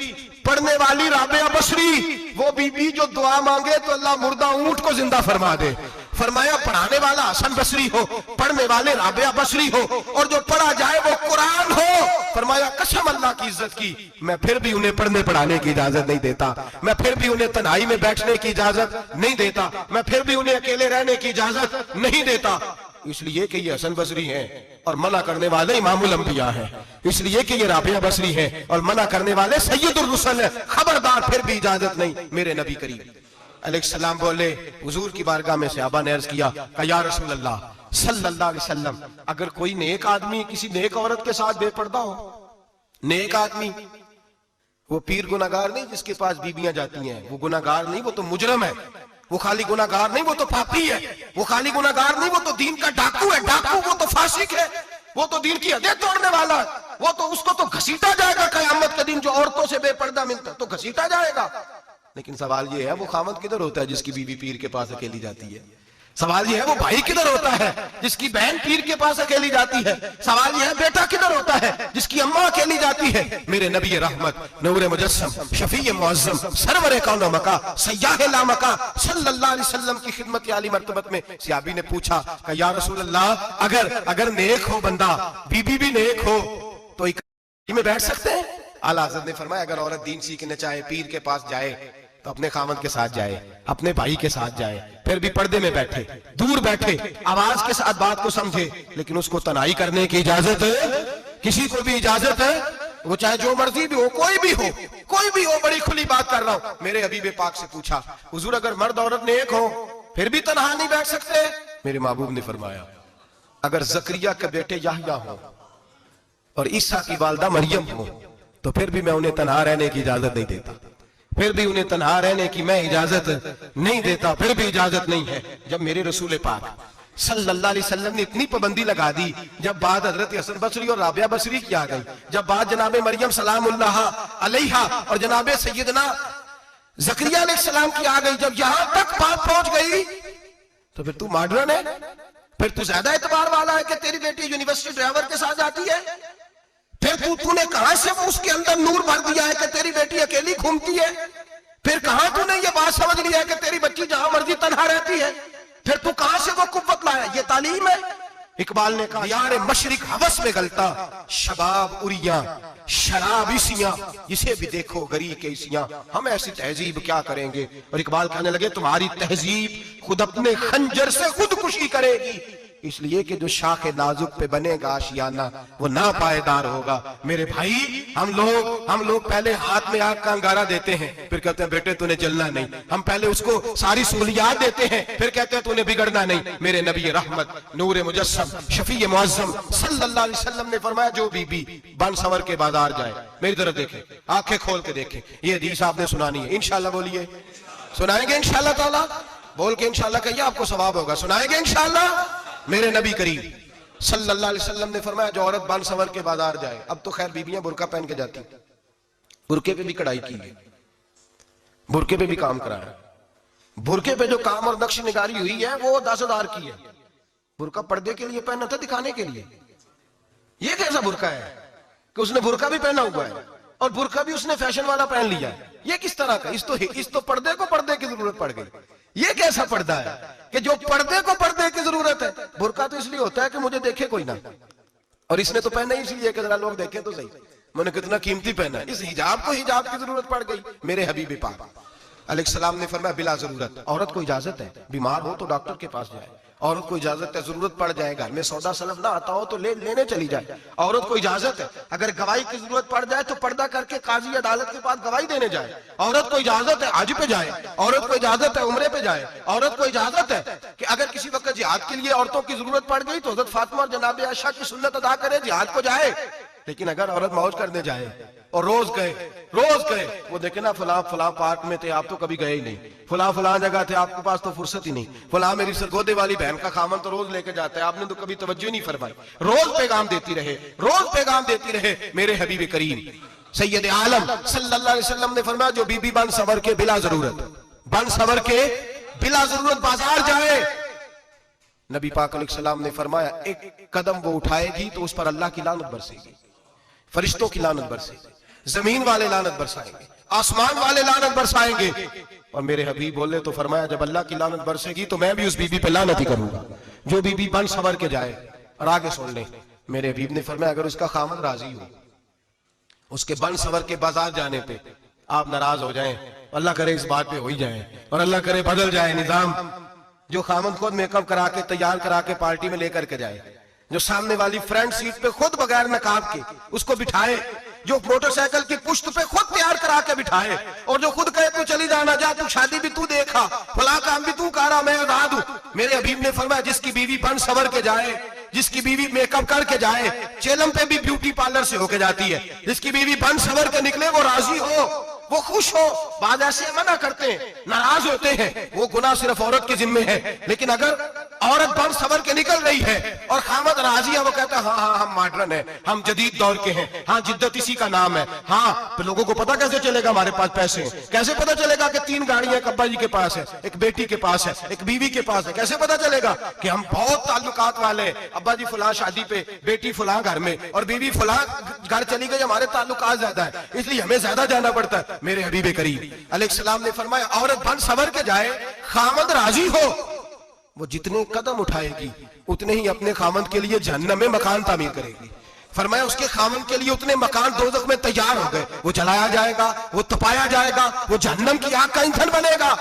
पढ़ने वाली राबिया बसरी, वो बीबी जो दुआ मांगे तो अल्लाह मुर्दा ऊंट को जिंदा फरमा दे। फरमाया पढ़ाने वाला हसन बसरी हो, पढ़ने वाले राबिया बसरी हो, और जो पढ़ा जाए वो कुरान हो। फरमाया कसम अल्लाह की इज्जत की, मैं फिर भी उन्हें पढ़ने पढ़ाने की इजाजत नहीं देता, मैं फिर भी उन्हें तन्हाई में बैठने की इजाजत नहीं देता, मैं फिर भी उन्हें अकेले रहने की इजाजत नहीं देता, इसलिए कि ये हसन बसरी हैं और मना करने वाले इमामुल अंबिया हैं, इसलिए कि ये राबिया बसरी हैं और मना करने वाले सैयदुर रुसल हैं। खबरदार, फिर भी इजाजत नहीं। मेरे नबी करीम अलैहिस्सलाम बोले, हुजूर की बारगाह में सहाबा ने अर्ज किया, या रसूल अल्लाह सल्लल्लाहु अलैहि वसल्लम, अगर कोई नेक आदमी किसी नेक औरत के साथ बेपर्दा हो, नेक आदमी, वो पीर गुनाहगार नहीं जिसके पास बीबियां जाती हैं, वो गुनाहगार नहीं, वो तो मुजरम है, वो खाली गुनाहगार नहीं, वो तो पापी है, वो खाली गुनाहगार नहीं, वो तो दीन का डाकू है, डाकू, वो तो फासिक है, वो तो दीन की हदें तोड़ने वाला है, वो तो उसको तो घसीटा जाएगा कयामत के दिन। जो औरतों से बेपर्दा मिलता तो घसीटा जाएगा। लेकिन सवाल ये है, वो खामद किधर होता है जिसकी बीवी पीर के पास अकेली जाती है? सवाल यह है, वो भाई किधर होता है जिसकी बहन पीर के पास अकेली जाती है? सवाल यह है, बेटा किधर होता है जिसकी अम्मा अकेली जाती है? मेरे नबी रहमत नूर मुजस्सम शफी मुअज्जम सरवर कौनो मका सय्याह ला मका सल्लल्लाहु अलैहि वसल्लम की खिदमत आली मर्तबत में सहाबी ने पूछा कि या रसूल अल्लाह, अगर नेक हो बंदा, बीबी भी नेक हो, तो इकट्ठी में बैठ सकते हैं? आला हज़रत ने फरमाया, अगर औरत दीन सीखने चाहे, पीर के पास जाए, तो अपने खामद के साथ जाए, अपने भाई के साथ जाए, फिर भी पर्दे में बैठे, दूर बैठे, आवाज के साथ बात को समझे, लेकिन उसको तनाई करने की इजाजत है? किसी को भी इजाजत है? वो चाहे जो मर्जी भी हो, कोई भी हो, कोई भी हो, बड़ी खुली बात कर रहा हूं। मेरे हबीब पाक से पूछा, हुजूर अगर मर्द औरत नेक हो फिर भी तनहा नहीं बैठ सकते? मेरे महबूब ने फरमाया, अगर जकरिया के बेटे याहया हो और ईसा की वालदा मरियम हो तो फिर भी मैं उन्हें तनहा रहने की इजाजत नहीं देता, फिर भी उन्हें तन्हा रहने की मैं इजाजत नहीं देता, फिर भी इजाजत नहीं है। जब मेरे रसूल पाक सल्लल्लाहु अलैहि वसल्लम ने इतनी पाबंदी लगा दी, जब बात हजरत हसन बसरी और राबिया बसरी की आ गई, जब बात जनाबे मरियम सलामुल्लाह अलैहा और जनाबे सैयदना जकरिया अलैहिस्सलाम की आ गई, जब यहां तक बात पहुंच गई, तो फिर तू मॉडर्न है, फिर तू ज्यादा एतबार वाला है कि तेरी बेटी यूनिवर्सिटी ड्राइवर के साथ जाती है? फिर तूने कहां से वो उसके अंदर नूर भर दिया है कि तेरी बेटी अकेली घूमती है? फिर कहां तूने ये बात समझ लिया है कि तेरी बच्ची जहां मर्जी तन्हा रहती है? फिर तू कहां से वो कुव्वत लाया? ये तालीम है? इकबाल ने कहा, यार मशरिक हवस में गलता, शबाब उरिया शराब इसियां, इसे भी देखो गरी के इसियां, हम ऐसी तहजीब क्या करेंगे? और इकबाल कहने लगे, तुम्हारी तहजीब खुद अपने खंजर से खुदकुशी करेगी, इसलिए कि जो शाखे नाजुक पे बनेगा आशियाना वो ना पायदार होगा। मेरे भाई, हम लोग पहले हाथ में आग का अंगारा देते हैं, फिर कहते हैं बेटे तूने जलना नहीं। हम पहले उसको सारी सहूलियात देते हैं, फिर कहते हैं तूने बिगड़ना नहीं। मेरे नबी रहमत नूर मुजस्सम शफी मुअज्जम सल्लल्लाहु अलैहि वसल्लम ने फरमाया, जो बीबी बन सवर के बाजार जाए, मेरी तरफ देखे, आंखें खोल के देखे, ये हदीस आपने सुनानी है, इंशाल्लाह बोलिए, सुनाएंगे इंशाल्लाह ताला, बोल के इंशाल्लाह कहिए, आपको सवाब होगा, सुनाएंगे इंशाल्लाह। मेरे नबी करीम सल्लल्लाहु अलैहि वसल्लम ने फरमाया जो औरत बन सवर के बाजार जाए, अब तो खैर बीबियां बुरका पहन के जाती, बुरके पे भी कढ़ाई की है, बुरके पे भी काम कराया, बुरके पे जो काम और नक्श निगारी हुई है वो 10,000 की है। बुरका पर्दे के लिए पहना था, दिखाने के लिए। ये कैसा बुरका है कि उसने बुरका भी पहना हुआ है और बुरका भी उसने फैशन वाला पहन लिया है? ये किस तरह का? इस तो पर्दे को पर्दे की जरूरत पड़ गई। ये कैसा पर्दा है कि जो पर्दे को पर्दे की जरूरत है? बुरका तो इसलिए होता है कि मुझे देखे कोई ना, और इसने तो पहना ही इसलिए कि जरा लोग देखें तो सही मैंने कितना कीमती पहना है। इस हिजाब को हिजाब की जरूरत पड़ गई। मेरे हबीब पाक अलैहिस्सलाम ने फरमाया बिला जरूरत, औरत को इजाजत है, बीमार हो तो डॉक्टर के पास जाए, औरत को इजाजत है, जरूरत पड़ जाए, घर में सौदा सलफ ना आता हो तो लेने चली जाए, औरत को इजाजत है, अगर गवाही की जरूरत पड़ जाए तो पर्दा करके काजी अदालत के पास गवाही देने जाए, औरत को इजाजत है हज पे जाए, औरत को इजाजत है उम्रे पे जाए, औरत को इजाजत है कि अगर किसी वक्त जिहाद के लिए औरतों की जरूरत पड़ गई तो हजरत फातिमा और जनाब आयशा की सुन्नत अदा करे, जिहाद को जाए। लेकिन अगर औरत मौज करने जाए और रोज गए वो देखे ना फला पार्क में थे, आप तो कभी गए ही नहीं, फला जगह थे, आपके पास तो फुर्सत ही नहीं, फला मेरी सरगोदे वाली बहन का खामन तो रोज लेके जाता है, आपने तो कभी तवज्जो नहीं फरमाई। रोज पैगाम देती रहे मेरे हबीब करीम सैयद आलम सल्लल्लाहु अलैहि वसल्लम ने फरमाया जो बीबी बन सवर के बिला जरूरत बाजार जाए, नबी पाक अलैहिस्सलाम ने फरमाया एक कदम वो उठाएगी तो उस पर अल्लाह की लानत बरसेगी, फरिश्तों की लानत बरसेगी, जमीन वाले लानत बरसाएंगे, आसमान वाले लानत बरसाएंगे। और मेरे हबीब बोले तो फरमाया जब अल्लाह की लानत बरसेगी तो मैं भी उस बीबी पे लानत ही करूंगा जो बीबी बन सवर के जाए। और आगे सुन ले, मेरे हबीब ने फरमाया अगर उसका खामद राजी हो उसके बन सवर के बाजार जाने पे, आप नाराज हो जाएं, अल्लाह करे इस बात पे हो ही जाए और अल्लाह करे बदल जाए निजाम, जो खामद खुद मेकअप करा के तैयार करा के पार्टी में लेकर के जाए, जो सामने वाली फ्रंट सीट पे खुद बगैर नकाब के उसको बिठाए, जो मोटरसाइकिल की पुश्त पे खुद तैयार करा के बिठाए और जो खुद कहे तू चली जाना, जा तू शादी भी तू देखा, फला काम भी तू करा, मैं आजाद हूं। मेरे हबीब ने फरमाया जिसकी बीवी बन सवर के जाए, जिसकी बीवी मेकअप करके जाए, चेलम पे भी ब्यूटी पार्लर से होके जाती है, जिसकी बीवी बन सवर के निकले, वो राजी हो, वो खुश हो। बाद ऐसे मना करते हैं, नाराज होते हैं, वो गुनाह सिर्फ औरत के जिम्मे है। लेकिन अगर औरत बन सवर के निकल रही है और खामद राजी है, वो कहता है हाँ हम मॉडर्न है, हम जदीद दौर के हैं, हाँ जिद्दत इसी का नाम है, हाँ तो लोगों को पता कैसे चलेगा हमारे पास पैसे हैं, कैसे पता चलेगा कि 3 गाड़ियां एक अब्बा जी के पास है, एक बेटी के पास है, एक बीवी के पास है, कैसे पता चलेगा कि हम बहुत ताल्लुकात वाले, अब्बा जी फुला शादी पे, बेटी फुला घर में और बीवी फुला घर चली गई, हमारे ताल्लुकात ज्यादा है इसलिए हमें ज्यादा जाना पड़ता है। मेरे हबीब करीम अलैहिस्सलाम ने फरमाया औरत बन सवर के जाए, खामद राजी हो, वो जितने कदम उठाएगी उतने ही अपने खामद के लिए जहन्नम में मकान तामीर करेगी। फरमाया उसके खामद के लिए उतने मकान दोज़ख में तैयार हो गए, वो जलाया जाएगा, वो तपाया जाएगा, वो जहन्नम की आग का ईंधन बनेगा।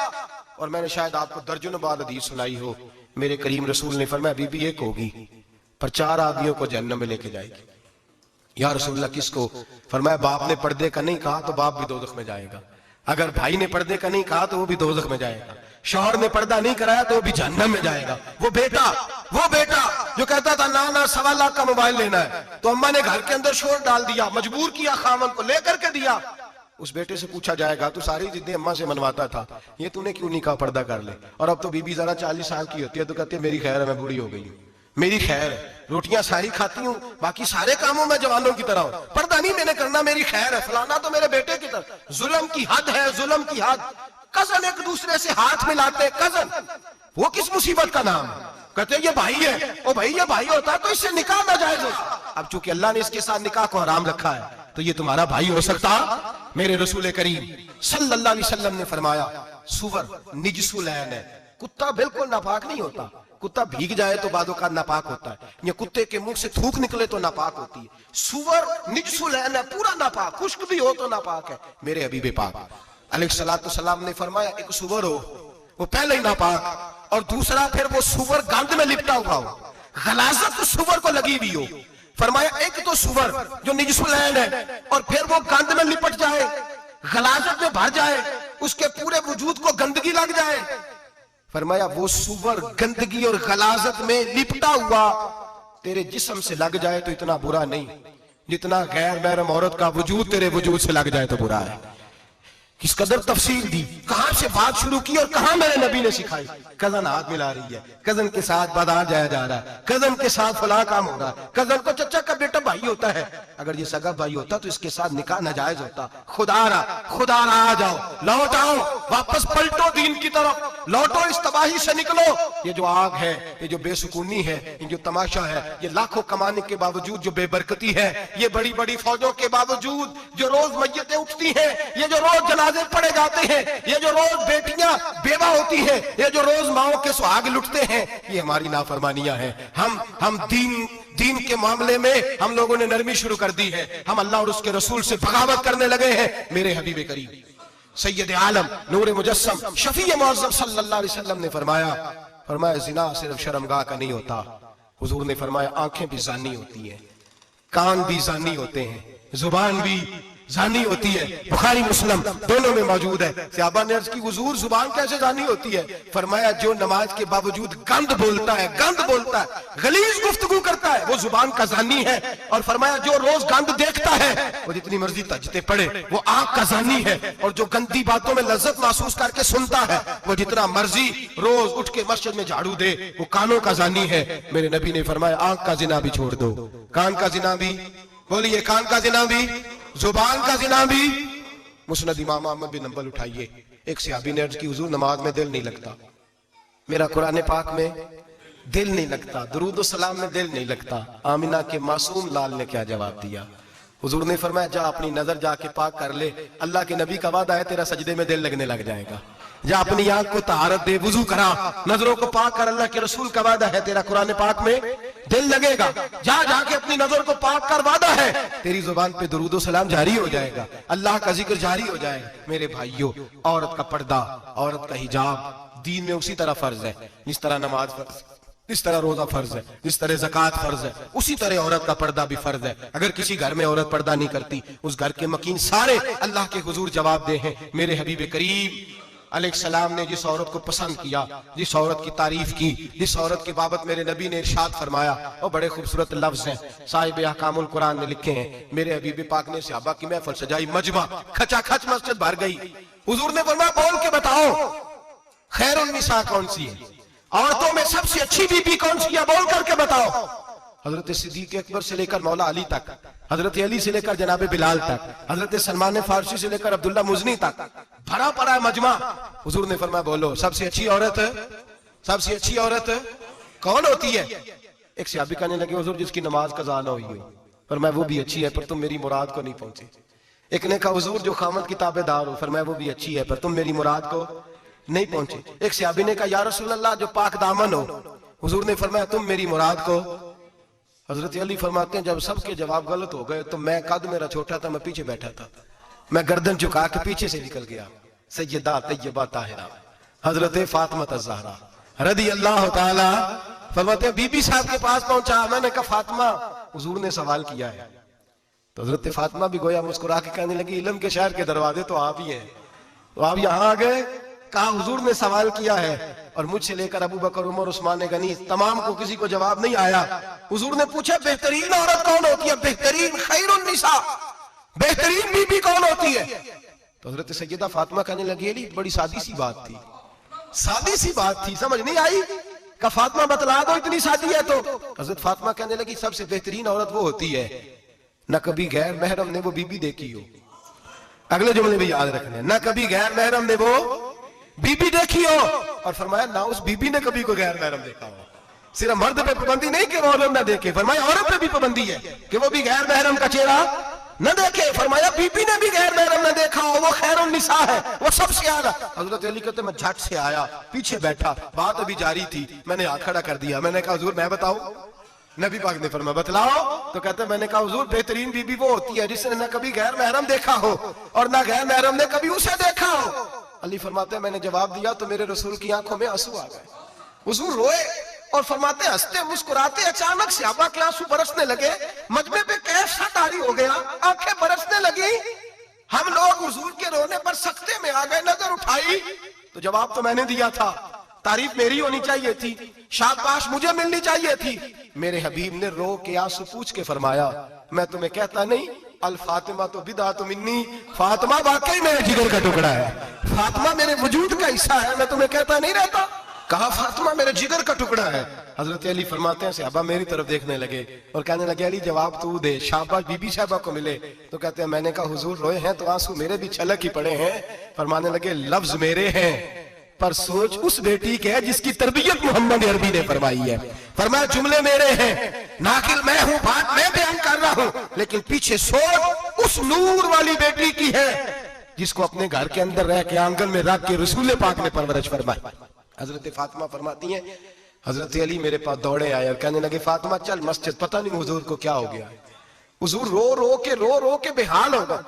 और मैंने शायद आपको दर्जनों बार हदीस सुनाई हो, मेरे करीम रसूल ने फरमाया बीबी एक होगी पर 4 आदमियों को जहन्नम में लेके जाएगी। या रसूलल्लाह किसको? फरमाया बाप ने पर्दे का नहीं कहा तो बाप भी दोज़ख में जाएगा, अगर भाई ने पर्दे का नहीं कहा तो वो भी दोज़ख में जाएगा, शौहर ने पर्दा नहीं कराया तो वो भी जहन्नम में जाएगा। वो बेटा जो कहता था ना 1.25 लाख का मोबाइल लेना है तो अम्मा ने घर के अंदर शोर डाल दिया, मजबूर किया, खामन को लेकर के दिया, उस बेटे से पूछा जाएगा तू सारी जिद्दें अम्मा से मनवाता था, ये तूने क्यों नहीं कहा पर्दा कर ले? और अब तो बीबी जरा 40 साल की होती है तो कहती है मेरी खैर है, मैं बूढ़ी हो गई हूँ, मेरी खैर है, रोटियां सारी खाती हूँ, बाकी सारे कामों में जवानों की तरह हूं, पर्दा नहीं मैंने करना, मेरी खैर है, फलाना तो मेरे बेटे की तरह। जुल्म की हद है, जुल्म की हद। कजन एक दूसरे से हाथ मिलाते, कजन, वो किस मुसीबत का नाम है? कहते ये भाई है, ओ भाई ये भाई होता तो इससे निकाह ना जायज होता। अब चूंकि अल्लाह ने इसके साथ निकाह को हराम रखा है तो ये तुम्हारा भाई हो सकता? मेरे रसूल करीम सल्लल्लाहु अलैहि वसल्लम ने फरमाया सुवर निजसुलैन है, कुत्ता बिल्कुल नापाक नहीं होता, कुत्ता भीग जाए तो बादों का नापाक होता है, या कुत्ते के मुंह से थूक निकले तो नापाक होती है। सुवर निजसुलैन है, पूरा नापाक, खुश्क भी हो तो नापाक है। मेरे हबीब पाक अलैहिस्सलातु सलाम ने फरमाया एक सुवर हो, वो पहले ही नापाक, और दूसरा फिर वो सुवर गंद में लिपटा हुआ हो, गलाजत सुवर को लगी हुई हो। फरमाया एक तो सुवर जो निजसुलैन है और फिर वो गंद में लिपट जाए, गलाजत में भर जाए, उसके पूरे वजूद को गंदगी लग जाए। फरमाया वो सुवर गंदगी और गलाजत में लिपटा हुआ तेरे जिस्म से लग जाए तो इतना बुरा नहीं जितना गैर महरम औरत का वजूद तेरे वजूद से लग जाए तो बुरा है। किस कदर तफसील दी, कहां से बात शुरू की और कहां मेरे नबी ने सिखाई। कजन हाथ मिला रही है, कजन के साथ बाजार जाया जा रहा है, कजन के साथ फला काम हो रहा है, कजन को चचा का बेटा भाई होता है, अगर ये सगा भाई होता तो इसके साथ निकाह नाजायज होता। खुदा रहा आ जाओ, लौट आओ, वापस पलटो दीन की तरफ, लौटो इस तबाही से निकलो। ये जो आग है, ये जो बेसुकूनी है, ये जो तमाशा है, ये लाखों कमाने के बावजूद जो बेबरकती है, ये बड़ी बड़ी फौजों के बावजूद जो रोज मैयतें उठती हैं, ये जो रोज जनाजे पड़े जाते हैं, ये जो रोज बेटियां बेवा होती हैं, ये जो रोज माओ के सुहाग लुटते हैं, ये हमारी नाफरमानियां हैं। हम दीन के मामले में हम लोगों ने नरमी शुरू कर दी है, हम अल्लाह और उसके रसूल से बगावत करने लगे हैं। मेरे हबीब करीम सैयद आलम नूर मुजस्सम शफी मुअज़्ज़म सल्लल्लाहु अलैहि वसल्लम ने फरमाया जिना सिर्फ शर्मगाह का नहीं होता, हुजूर ने फरमाया आंखें भी जानी होती हैं, कान भी जानी होते हैं, जुबान भी जानी होती है। बुखारी मुस्लिम दोनों में मौजूद है। सहाबा ने अर्ज की हुजूर जुबान कैसे जानी होती है? फरमाया जो नमाज के बावजूद गंद बोलता है, गलीज गुफ्तगू करता है, वो जुबान का जानी है। और फरमाया जो रोज गंद देखता है, वो जितनी मर्जी तजते पड़े, वो आंख का जानी है। और जो गंदी बातों में लज्जत महसूस करके सुनता है, वो जितना मर्जी रोज उठ के मस्जिद में झाड़ू दे, वो कानों का जानी है। मेरे नबी ने फरमाया आंख का जिना भी छोड़ दो, कान का जिना भी, बोलिए कान का जिना भी, जुबान का जिना भी। मुस्नद इमाम अहमद बिन हंबल उठाइए, एक सहाबी ने अर्ज की हुजूर नमाज में दिल नहीं लगता, मेरा कुरान पाक में दिल नहीं लगता, दुरूद सलाम में दिल नहीं लगता। आमिना के मासूम लाल ने क्या जवाब दिया? हुजूर ने फरमाया जा अपनी नजर जाके पाक कर ले, अल्लाह के नबी का वादा है तेरा सजदे में दिल लगने लग जाएगा। जा अपनी आंख को तहारत दे, वुजू करा, नजरों को पाक कर, अल्लाह के रसूल का वादा है तेरा कुरान पाक में दिल लगेगा। जा जाके अपनी नजर को पाक कर, वादा है तेरी जुबान पे दुरूद सलाम जारी हो जाएगा, अल्लाह का जिक्र जारी हो जाएगा। मेरे भाइयों, औरत का पर्दा, औरत का हिजाब दीन में उसी तरह फर्ज है जिस तरह नमाज फर्ज, जिस तरह रोजा फर्ज है, जिस तरह ज़कात फर्ज है, उसी तरह औरत का पर्दा भी फर्ज है। अगर किसी घर में औरत पर्दा नहीं करती, उस घर के मकीन सारे अल्लाह के हुजूर जवाब दे हैं। मेरे हबीब करीम अलैहिस्सलाम ने जिस औरत को पसंद किया, जिस औरत की तारीफ की, जिस औरत की बाबत मेरे नबी ने इरशाद फरमाया, वो बड़े खूबसूरत लफ्ज हैं, साहिब अहकामुल कुरान ने लिखे हैं। मेरे हबीब पाक ने सहाबा की महफिल सजाई, मजमा खचाखच मस्जिद भर गई। हुजूर ने फरमाया बोल के बताओ खैरुन निसा कौन सी है, औरतों में सबसे अच्छी बीबी कौन सी है, बोल करके बताओ। हजरत सिद्दीक अकबर से लेकर मौला अली तक, हजरत अली से लेकर जनाबे बिलाल तक, हजरत सलमान फारसी से लेकर अब्दुल्ला मुजनी तक भरा पड़ा मजमा। हुजूर ने फरमाया बोलो सबसे अच्छी औरत कौन होती है? एक सहाबी कहने लगे हुजूर जिसकी नमाज कज़ा ना हुई हो। फरमाया वो भी अच्छी है पर तुम मेरी मुराद को नहीं पहुंचे। एक ने कहा हुजूर जो खामद की ताबेदार हो। फरमाया वो भी अच्छी है पर तुम मेरी मुराद को नहीं पहुंचे। एक सहाबी ने कहा या रसूल अल्लाह जो पाक दामन हो। हुजूर ने फरमाया तुम मेरी मुराद को। हजरत अली फरमाते हैं जब सबके जवाब गलत हो गए तो मैं, कद मेरा छोटा था, मैं पीछे बैठा था, मैं गर्दन झुका के पीछे से निकल गया। सैयदा तैयबा ताहिरा हजरत फातिमा ज़हरा रज़ी अल्लाह ताला फरमाते हैं बीबी साहब के पास पहुंचा। मैंने कहा फातिमा, हुजूर ने सवाल किया है। तो हजरत फातिमा भी गोया मुस्कुरा के कहने लगी इल्म के शहर के दरवाजे तो आप ही हैं, तो आप यहाँ आ गए। कहा हुजूर ने सवाल किया है और मुझसे लेकर अबू बकर, उमर, उस्मान गनी तमाम को किसी को जवाब नहीं आया। हुजूर ने पूछा बेहतरीन औरत कौन होती है, बेहतरीन खैरुन निसा, बेहतरीन बीबी कौन होती है? तो हजरत सैयदा फातिमा कहने लगी अली बड़ी सादी सी बात थी, सादी सी बात थी, समझ नहीं आई। का फातिमा बतला दो इतनी सादी है तो। हजरत फातिमा कहने लगी सबसे बेहतरीन औरत वो होती है न कभी गैर महरम ने वो बीबी देखी हो। अगले जुमले भी याद रखने, न कभी गैर महरम ने वो बीबी देखी हो। और फरमाया ना उस बीबी ने कभी कोई गैर महरम देखा हो। सिर्फ मर्द पे पाबंदी नहीं कि वो औरत ना देखे, फरमाया औरत पे भी पाबंदी है कि वो भी गैर महरम का चेहरा न देखे। फरमाया बीबी ने भी गैर महरम न देखा हो, वो खैरुन निसा है, वो सबसे आला। हजरत अली कहते मैं झट से आया, पीछे बैठा, बात अभी जारी थी, मैंने हाथ खड़ा कर दिया। मैंने कहा हुजूर मैं बताऊं? नबी पाक ने फरमाया बतलाओ। तो कहते मैंने कहा हुजूर बेहतरीन बीबी वो होती है जिसने न कभी गैर महरम देखा हो और न गैर महरम ने कभी उसे देखा हो। अली फरमाते मैंने जवाब दिया तो मेरे रसूल की आंखों में आंसू आ गए। हुजूर रोए और फरमाते हंसते मुस्कुराते अचानक सहाबा के आंसू बरसने लगे, मजमे पे कैफ सा तारी हो गया, आंखें बरसने लगी। हम लोग हुजूर के रोने पर सख्ते में आ गए। नजर उठाई तो जवाब तो मैंने दिया था, तारीफ मेरी होनी चाहिए थी, शाबाश मुझे मिलनी चाहिए थी। मेरे हबीब ने रो के आंसू पूछ के फरमाया मैं तुम्हें कहता नहीं अल फातिमा तो बिदा तो मिन्नी, फातिमा वाकई मेरे जिगर का टुकड़ा है, फातिमा मेरे वजूद का हिस्सा है, मैं तुम्हें कहता नहीं रहता। कहा फातिमा मेरे जिगर का टुकड़ा है। हजरत अली फरमाते हैं सहाबा मेरी तरफ देखने लगे और कहने लगे अली जवाब तू दे, शाबाश बीबी साहबा को मिले। तो कहते हैं मैंने कहा हुजूर रोए हैं तो आंसू मेरे भी छलक ही पड़े हैं। फरमाने लगे लफ्ज मेरे हैं पर सोच उस बेटी के है जिसकी तरबियत मोहम्मद अरबी ने फरमाई है। फरमाया जुमले मेरे हैं, नाकिल मैं हूं, बात मैं बयान कर रहा हूं, लेकिन पीछे सोच उस नूर वाली बेटी की है जिसको अपने घर के अंदर रह के आंगन में रख के रसूल पाक ने परवरिश फरमाई। हजरत फातिमा फरमाती हैं हजरत अली मेरे पास दौड़े आए और कहने लगे फातिमा चल मस्जिद, पता नहीं हुजूर को क्या हो गया। हुजूर रो रो के बेहाल हो गए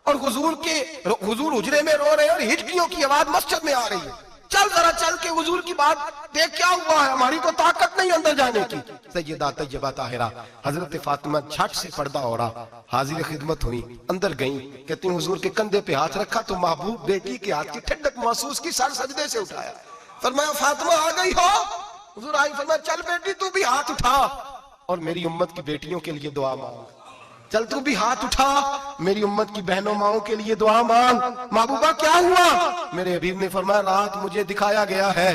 और हुजूर हुजरे में रो रहे हैं और हिचकियों की आवाज मस्जिद में आ रही है। चल जरा चल के हुजूर की बात देख क्या हुआ है, हमारी तो ताकत नहीं अंदर जाने की। सैयदा तैयबा ताहिरा हजरत फातिमा झट से पर्दा ओढ़ा, हाजिर खिदमत हुई, अंदर गई। कहती हुजूर के कंधे पे हाथ रखा तो महबूब बेटी के हाथ की ठंडक महसूस की, सर सजदे से उठाया। फरमाया फातिमा आ गई हो? हुजूर आई। फरमाया चल बेटी तू भी हाथ उठा और मेरी उम्मत की बेटियों के लिए दुआ मांग। चल तू भी हाथ उठा, मेरी उम्मत की बहनों माओं के लिए दुआ मांग। महबूबा क्या हुआ? मेरे हबीब ने फरमाया रात मुझे दिखाया गया है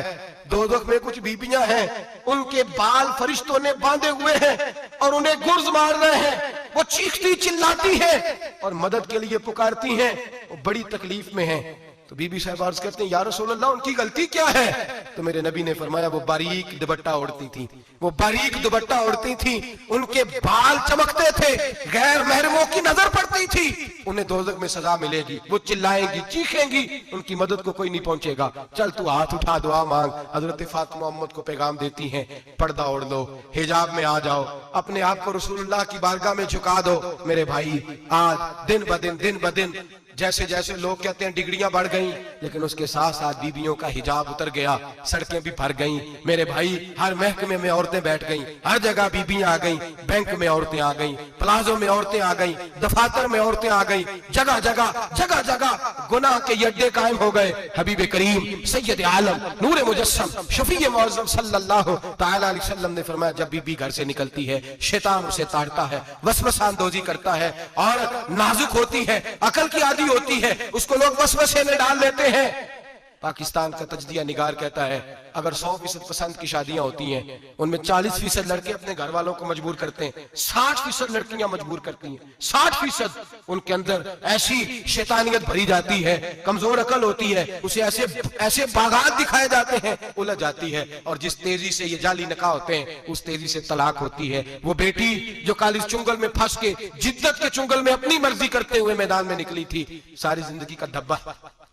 दोज़ख में कुछ बीबियां हैं, उनके बाल फरिश्तों ने बांधे हुए हैं और उन्हें गुर्ज मार रहे हैं। वो चीखती चिल्लाती हैं और मदद के लिए पुकारती हैं, वो बड़ी तकलीफ में हैं। तो बीबी साहब अर्ज करते हैं या रसूल अल्लाह उनकी गलती क्या है? तो मेरे नबी ने फरमाया वो बारीक दुपट्टा ओढ़ती थी, वो बारीक दुपट्टा ओढ़ती थी, उनके बाल चमकते थे, गैर महरमों की नजर पड़ती थी, उन्हें दोज़ख में सजा मिलेगी, वो चिल्लाएंगी चीखेंगी, उनकी मदद को कोई नहीं पहुंचेगा। चल तू हाथ उठा दुआ मांग। हजरत फातिमा उम्मत को पैगाम देती हैं पर्दा ओढ़ लो, हिजाब में आ जाओ, अपने आप को रसूलुल्लाह की बारगाह में झुका दो। मेरे भाई आज दिन ब दिन जैसे जैसे लोग कहते हैं डिग्रियां बढ़ गई, लेकिन उसके साथ साथ बीबियों का हिजाब उतर गया, सड़कें भी भर गईं। मेरे भाई हर महकमे में औरतें बैठ गईं, हर जगह बीबियां आ गईं, बैंक में औरतें आ गईं, प्लाजो में औरतें आ गईं, दफातर में औरतें आ गईं, जगह जगह गुनाह के अड्डे कायम हो गए। हबीब करीम सैयद आलम नूर मुजस्सम शफी मुअज़्ज़म सल्लल्लाहु तआला अलैहि वसल्लम ने फरमाया जब बीबी घर से निकलती है शैतान उसे ताड़ता है, वसवसा अंदोजी करता है, औरत नाजुक होती है, अकल की आदि होती है, उसको लोग वसवसे में डाल लेते हैं। पाकिस्तान का तजदिया निगार कहता है अगर 100% पसंद की शादियां होती हैं उनमें 40% लड़के अपने घर वालों को मजबूर करते हैं, 60% लड़कियां मजबूर करती हैं। 60% उनके अंदर ऐसी शैतानियत भरी जाती है, कमजोर अकल होती है, उसे ऐसे बागात दिखाए जाते हैं, उलझ जाती है और जिस तेजी से ये जाली निकाह होते हैं उस तेजी से तलाक होती है। वो बेटी जो कालिज चुंगल में फंस के जिद्दत के चुंगल में अपनी मर्जी करते हुए मैदान में निकली थी, सारी जिंदगी का धब्बा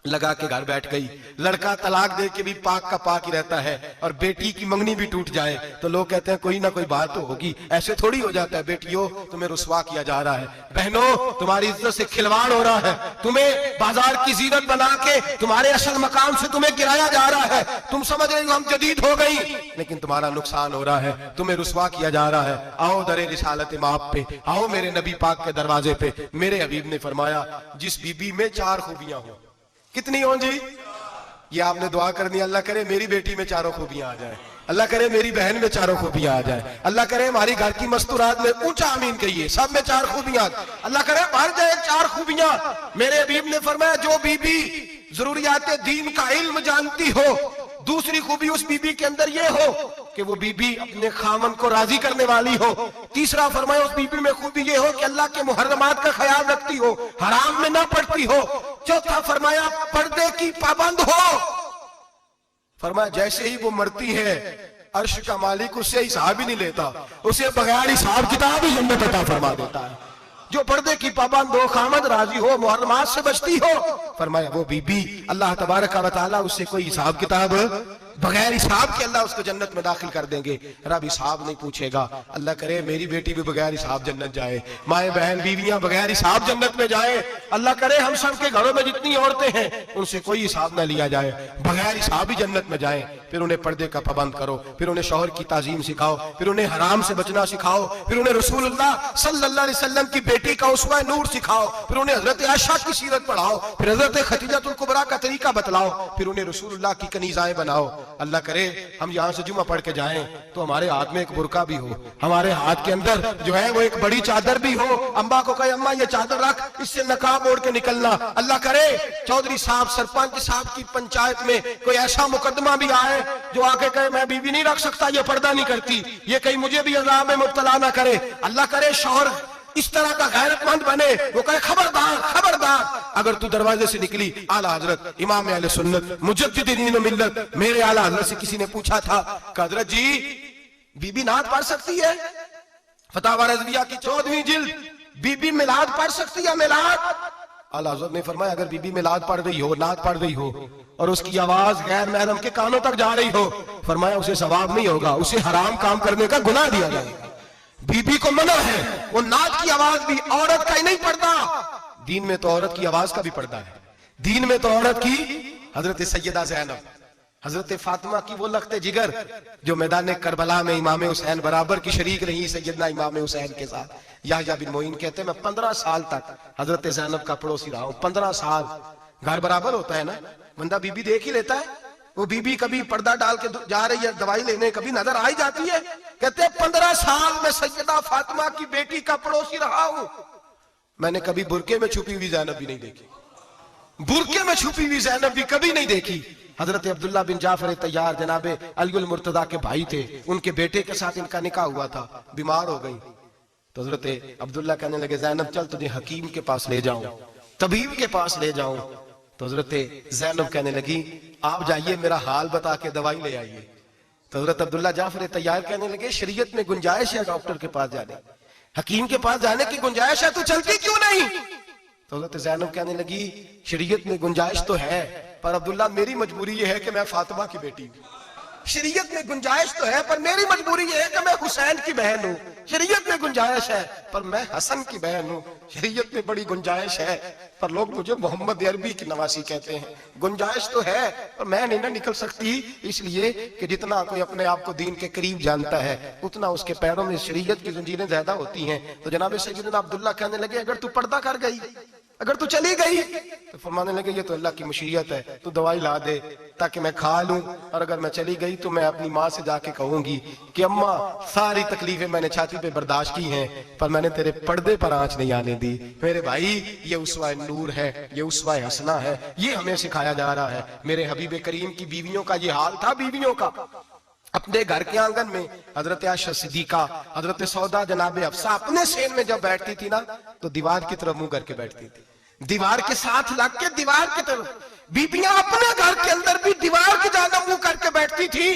लगा के घर बैठ गई। लड़का तलाक दे के भी पाक का पाक ही रहता है और बेटी की मंगनी भी टूट जाए तो लोग कहते हैं कोई ना कोई बात तो होगी, ऐसे थोड़ी हो जाता है। बेटियों तुम्हें रुसवा किया जा रहा है, बहनों तुम्हारी इज्जत से खिलवाड़ हो रहा है, तुम्हें बाजार की जीनत बना के तुम्हारे असल मकाम से तुम्हें गिराया जा रहा है। तुम समझ रहे हो हम जदीद हो गई, लेकिन तुम्हारा नुकसान हो रहा है, तुम्हें रुसवा किया जा रहा है। आओ दरे रिसालत माप पे, आओ मेरे नबी पाक के दरवाजे पे। मेरे हबीब ने फरमाया जिस बीबी में 4 खूबियां हो, कितनी हो जी? ये आपने दुआ करनी, अल्लाह करे मेरी बेटी में 4 खूबियां आ जाए, अल्लाह करे मेरी बहन में 4 खूबियां आ जाए, अल्लाह करे हमारी घर की मस्तूरात में ऊंचा आमीन कहिए सब में 4 खूबियां, अल्लाह करे भर जाए 4 खूबियां। मेरे हबीब ने फरमाया जो बीबी जरूरियात दीन का इल्म जानती हो, दूसरी खूबी उस बीबी के अंदर ये हो कि वो बीबी अपने खामन को राजी करने वाली हो। तीसरा फरमाया उस बीबी में खूबी ये हो कि अल्लाह के मुहर्रमात का ख्याल रखती हो, हराम में ना पड़ती हो। चौथा फरमाया पर्दे की पाबंद हो। फरमाया जैसे ही वो मरती है अर्श का मालिक उससे हिसाब ही नहीं लेता, उसे बगैर हिसाब किताब ही जन्नत अता फरमा देता है। जो पर्दे की पाबंद हो, खामद राजी हो, मुहर्रमात से बचती हो, फरमाया वो बीबी अल्लाह तबारक व तआला उससे कोई हिसाब किताब बगैर हिसाब के अल्लाह उसको जन्नत में दाखिल कर देंगे। रब हिसाब नहीं पूछेगा। अल्लाह करे मेरी बेटी भी बगैर हिसाब जन्नत जाए, माए बहन बीवियां बगैर हिसाब जन्नत में जाए। अल्लाह करे हम सब के घरों में जितनी औरतें हैं उनसे कोई हिसाब ना लिया जाए, बगैर हिसाब ही जन्नत में जाए। फिर उन्हें पर्दे का पाबंद करो, फिर उन्हें शौहर की ताजीम सिखाओ, फिर उन्हें हराम से बचना सिखाओ, फिर उन्हें रसूलुल्लाह सल्लल्लाहु अलैहि वसल्लम की बेटी का उसवा नूर सिखाओ, फिर उन्हें हजरत आयशा की सीरत पढ़ाओ, फिर हजरत खदीजतुल कुबरा का तरीका बतलाओ, फिर उन्हें रसूलुल्लाह की कनीज़ाएं बनाओ। अल्लाह करे हम यहाँ से जुमा पढ़ के जाएं तो हमारे हाथ में एक बुरका भी हो, हमारे हाथ के अंदर जो है वो एक बड़ी चादर भी हो। अम्मा को कहे अम्मा ये चादर रख, इससे नकाब ओढ़ के निकलना। अल्लाह करे चौधरी साहब सरपंच साहब की पंचायत में कोई ऐसा मुकदमा भी आए जो आके कहे मैं बीवी नहीं रख सकता, ये पर्दा नहीं करती, ये कहीं मुझे भी अज़ाब में मुब्तला ना करे। अल्लाह करे शौहर इस तरह का गैरतमंद बने, वो कहे खबरदार खबरदार, अगर तू दरवाजे से निकली। आला हजरत इमाम अहले सुन्नत मुजद्दिद दीन व मिल्लत मेरे आला हजरत से किसी ने पूछा था कि हजरत जी बीबी नात पढ़ सकती है? फतावा रज़विया की 14वीं जिल्द, बीबी मिलाद पढ़ सकती है? मिलाद? आला हजरत ने फरमाया अगर बीबी मिलाद पढ़ रही हो, नात पढ़ रही हो और उसकी आवाज गैर महरम के कानों तक जा रही हो, फरमाया उसे सवाब नहीं होगा, उसे हराम काम करने का गुनाह दिया जाएगा। बीबी को मना है, वो नात की आवाज भी औरत का ही नहीं पड़ता, दीन में तो औरत की आवाज का भी पड़ता है। दीन में तो औरत की हजरत सैयदा ज़ैनब, हजरत फातिमा की वो लख्ते जिगर जो मैदान करबला में इमाम हुसैन बराबर की शरीक रही सैयदना इमाम हुसैन के साथ। याह्या बिन मोइन कहते हैं मैं 15 साल तक हजरत ज़ैनब का पड़ोसी रहा हूं। 15 साल, घर बराबर होता है ना, बंदा बीबी देख ही लेता है। वो बीबी कभी पर्दा डाल के जा रही है दवाई लेने, कभी नजर आ ही जाती है। कहते हैं 15 साल में सैयदा फातिमा की बेटी का पड़ोसी रहा हूं, मैंने कभी बुरके में छुपी हुई ज़ैनब भी नहीं देखी, बुरके में छुपी हुई ज़ैनब भी कभी नहीं देखी। हजरत अब्दुल्ला बिन जाफर तैयार जनाबे अलीउल मुर्तदा के भाई थे, उनके बेटे के साथ इनका निकाह हुआ था, बीमार हो गई तो हजरत अब्दुल्ला कहने लगे ज़ैनब चल तुझे हकीम के पास ले जाऊं, तबीब के पास ले जाऊं। तो हजरत ज़ैनब कहने लगी आप जाइए मेरा हाल बता के दवाई ले आइए। तो हजरत अब्दुल्ला जाफर तैयार कहने लगे शरीयत में गुंजाइश है डॉक्टर के पास जाने, हकीम के पास जाने की गुंजाइश है, तो चलती क्यों नहीं? तो हजरत ज़ैनब कहने लगी शरीयत में गुंजाइश तो है पर अब्दुल्ला मेरी मजबूरी ये है कि मैं फातिमा की बेटी हूं। शरीयत में गुंजाइश तो है पर मेरी मजबूरी ये है कि मैं हुसैन की बहन हूं। शरीयत में गुंजाइश है पर मैं हसन की बहन हूं। शरीयत में बड़ी गुंजाइश है पर लोग मुझे मोहम्मद अरबी की नवासी कहते हैं। गुंजाइश तो है पर मैं नहीं ना निकल सकती, इसलिए कि जितना कोई अपने आप को दीन के करीब जानता है उतना उसके पैरों में शरीयत की जंजीरें ज्यादा होती हैं। तो जनाब सैयदना अब्दुल्ला कहने लगे अगर तू पर्दा कर गई, अगर तू चली गई, तो फरमाने लगे ये तो अल्लाह की मशीयत है, तू दवाई ला दे ताकि मैं खा लूं, और अगर मैं चली गई तो मैं अपनी माँ से जाके कहूंगी कि अम्मा सारी तकलीफें मैंने छाती पे बर्दाश्त की हैं पर मैंने तेरे पर्दे पर आंच नहीं आने दी। मेरे भाई ये उसवा नूर है, ये उसवा हसना है, ये हमें सिखाया जा रहा है। मेरे हबीब करीम की बीवियों का ये हाल था, बीवियों का अपने घर के आंगन में हजरत आयशा सिद्दीका, हजरत सौदा जनाबे हफ्सा अपने सेन में जब बैठती थी ना तो दीवार की तरफ मुंह करके बैठती थी, दीवार के साथ लग के दीवार की तरफ। बीबियां अपने घर के अंदर भी दीवार की ज्यादा मुंह करके बैठती थी।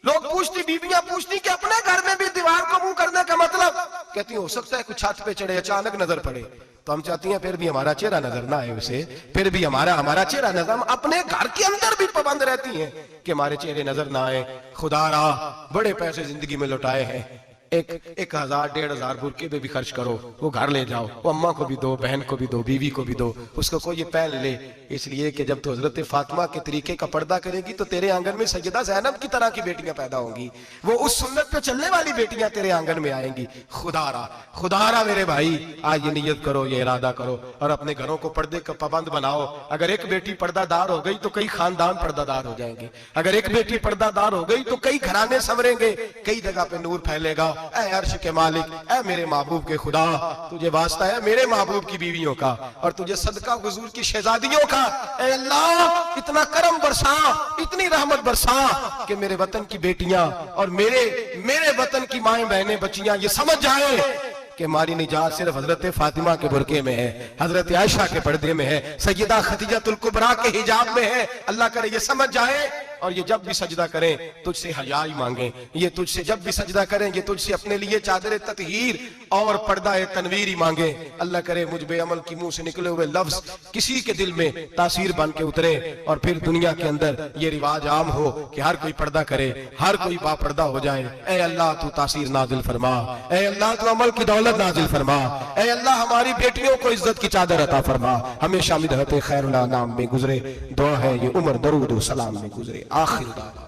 लोग पूछती, बीबियां पूछती कि अपने घर में भी दीवार को मुंह करने का मतलब? कहती हो सकता है कुछ छत पे चढ़े अचानक नजर पड़े तो हम चाहती हैं फिर भी हमारा चेहरा नजर ना आए उसे, फिर भी हमारा चेहरा नजर, हम अपने घर के अंदर भी पाबंद रहती हैं कि हमारे चेहरे नजर ना आए। खुदा रा बड़े पैसे जिंदगी में लौटाए हैं, 1,000 1,500 बुरके पे भी खर्च करो, वो घर ले जाओ, वो अम्मा को भी दो, बहन को भी दो, बीवी को भी दो, उसको कोई ये पहन ले। इसलिए कि जब तो हजरत फातिमा के तरीके का पर्दा करेगी तो तेरे आंगन में सैयदा ज़ैनब की तरह की बेटियां पैदा होंगी, वो उस सुन्नत पे चलने वाली बेटियां तेरे आंगन में आएंगी। खुदारा मेरे भाई आज ये नियत करो, ये इरादा करो और अपने घरों को पर्दे का पाबंद बनाओ। अगर एक बेटी पर्दादार हो गई तो कई खानदान पर्दादार हो जाएंगे, अगर एक बेटी पर्दादार हो गई तो कई घराने संवरेंगे, कई जगह पे नूर फैलेगा। ऐ अर्श के मालिक, ऐ मेरे महबूब के खुदा, तुझे वास्ता है मेरे महबूब की बीवियों का और तुझे सदका हुजूर की शहजादियों का। ऐ अल्लाह इतना करम बरसा, इतनी रहमत बरसा कि मेरे वतन की बेटियां और मेरे वतन की माएं बहनें बच्चियां ये समझ जाए कि हमारी निजात सिर्फ हजरत फातिमा के बुरके में है, हजरत आयशा के पर्दे में है, सैयदा खदीजतुल कुबरा के हिजाब में है। अल्लाह करे ये समझ जाए और ये जब भी सजदा करें तुझसे हयाई मांगे, ये तुझसे जब भी सजदा करें ये तुझसे अपने लिए चादर ततहीर और पर्दा तनवीर ही मांगे। अल्लाह करे मुझ बेअमल की मुंह से निकले हुए लफ्ज किसी के दिल में तासीर बन के उतरे और फिर दुनिया के अंदर ये रिवाज आम हो कि हर कोई पर्दा करे, हर कोई बापर्दा हो जाए। ऐ अल्लाह तू तासीर नाजिल फरमा, ऐ अल्लाह तू अमल की दौलत नाजिल फरमा, ऐ अल्लाह हमारी बेटियों को इज्जत की चादर अता फरमा, हमेशा मिदहत खैरुल नाम में गुजरे। दुआ है ये उम्र दरूद सलाम में गुजरे। आखिर दावा।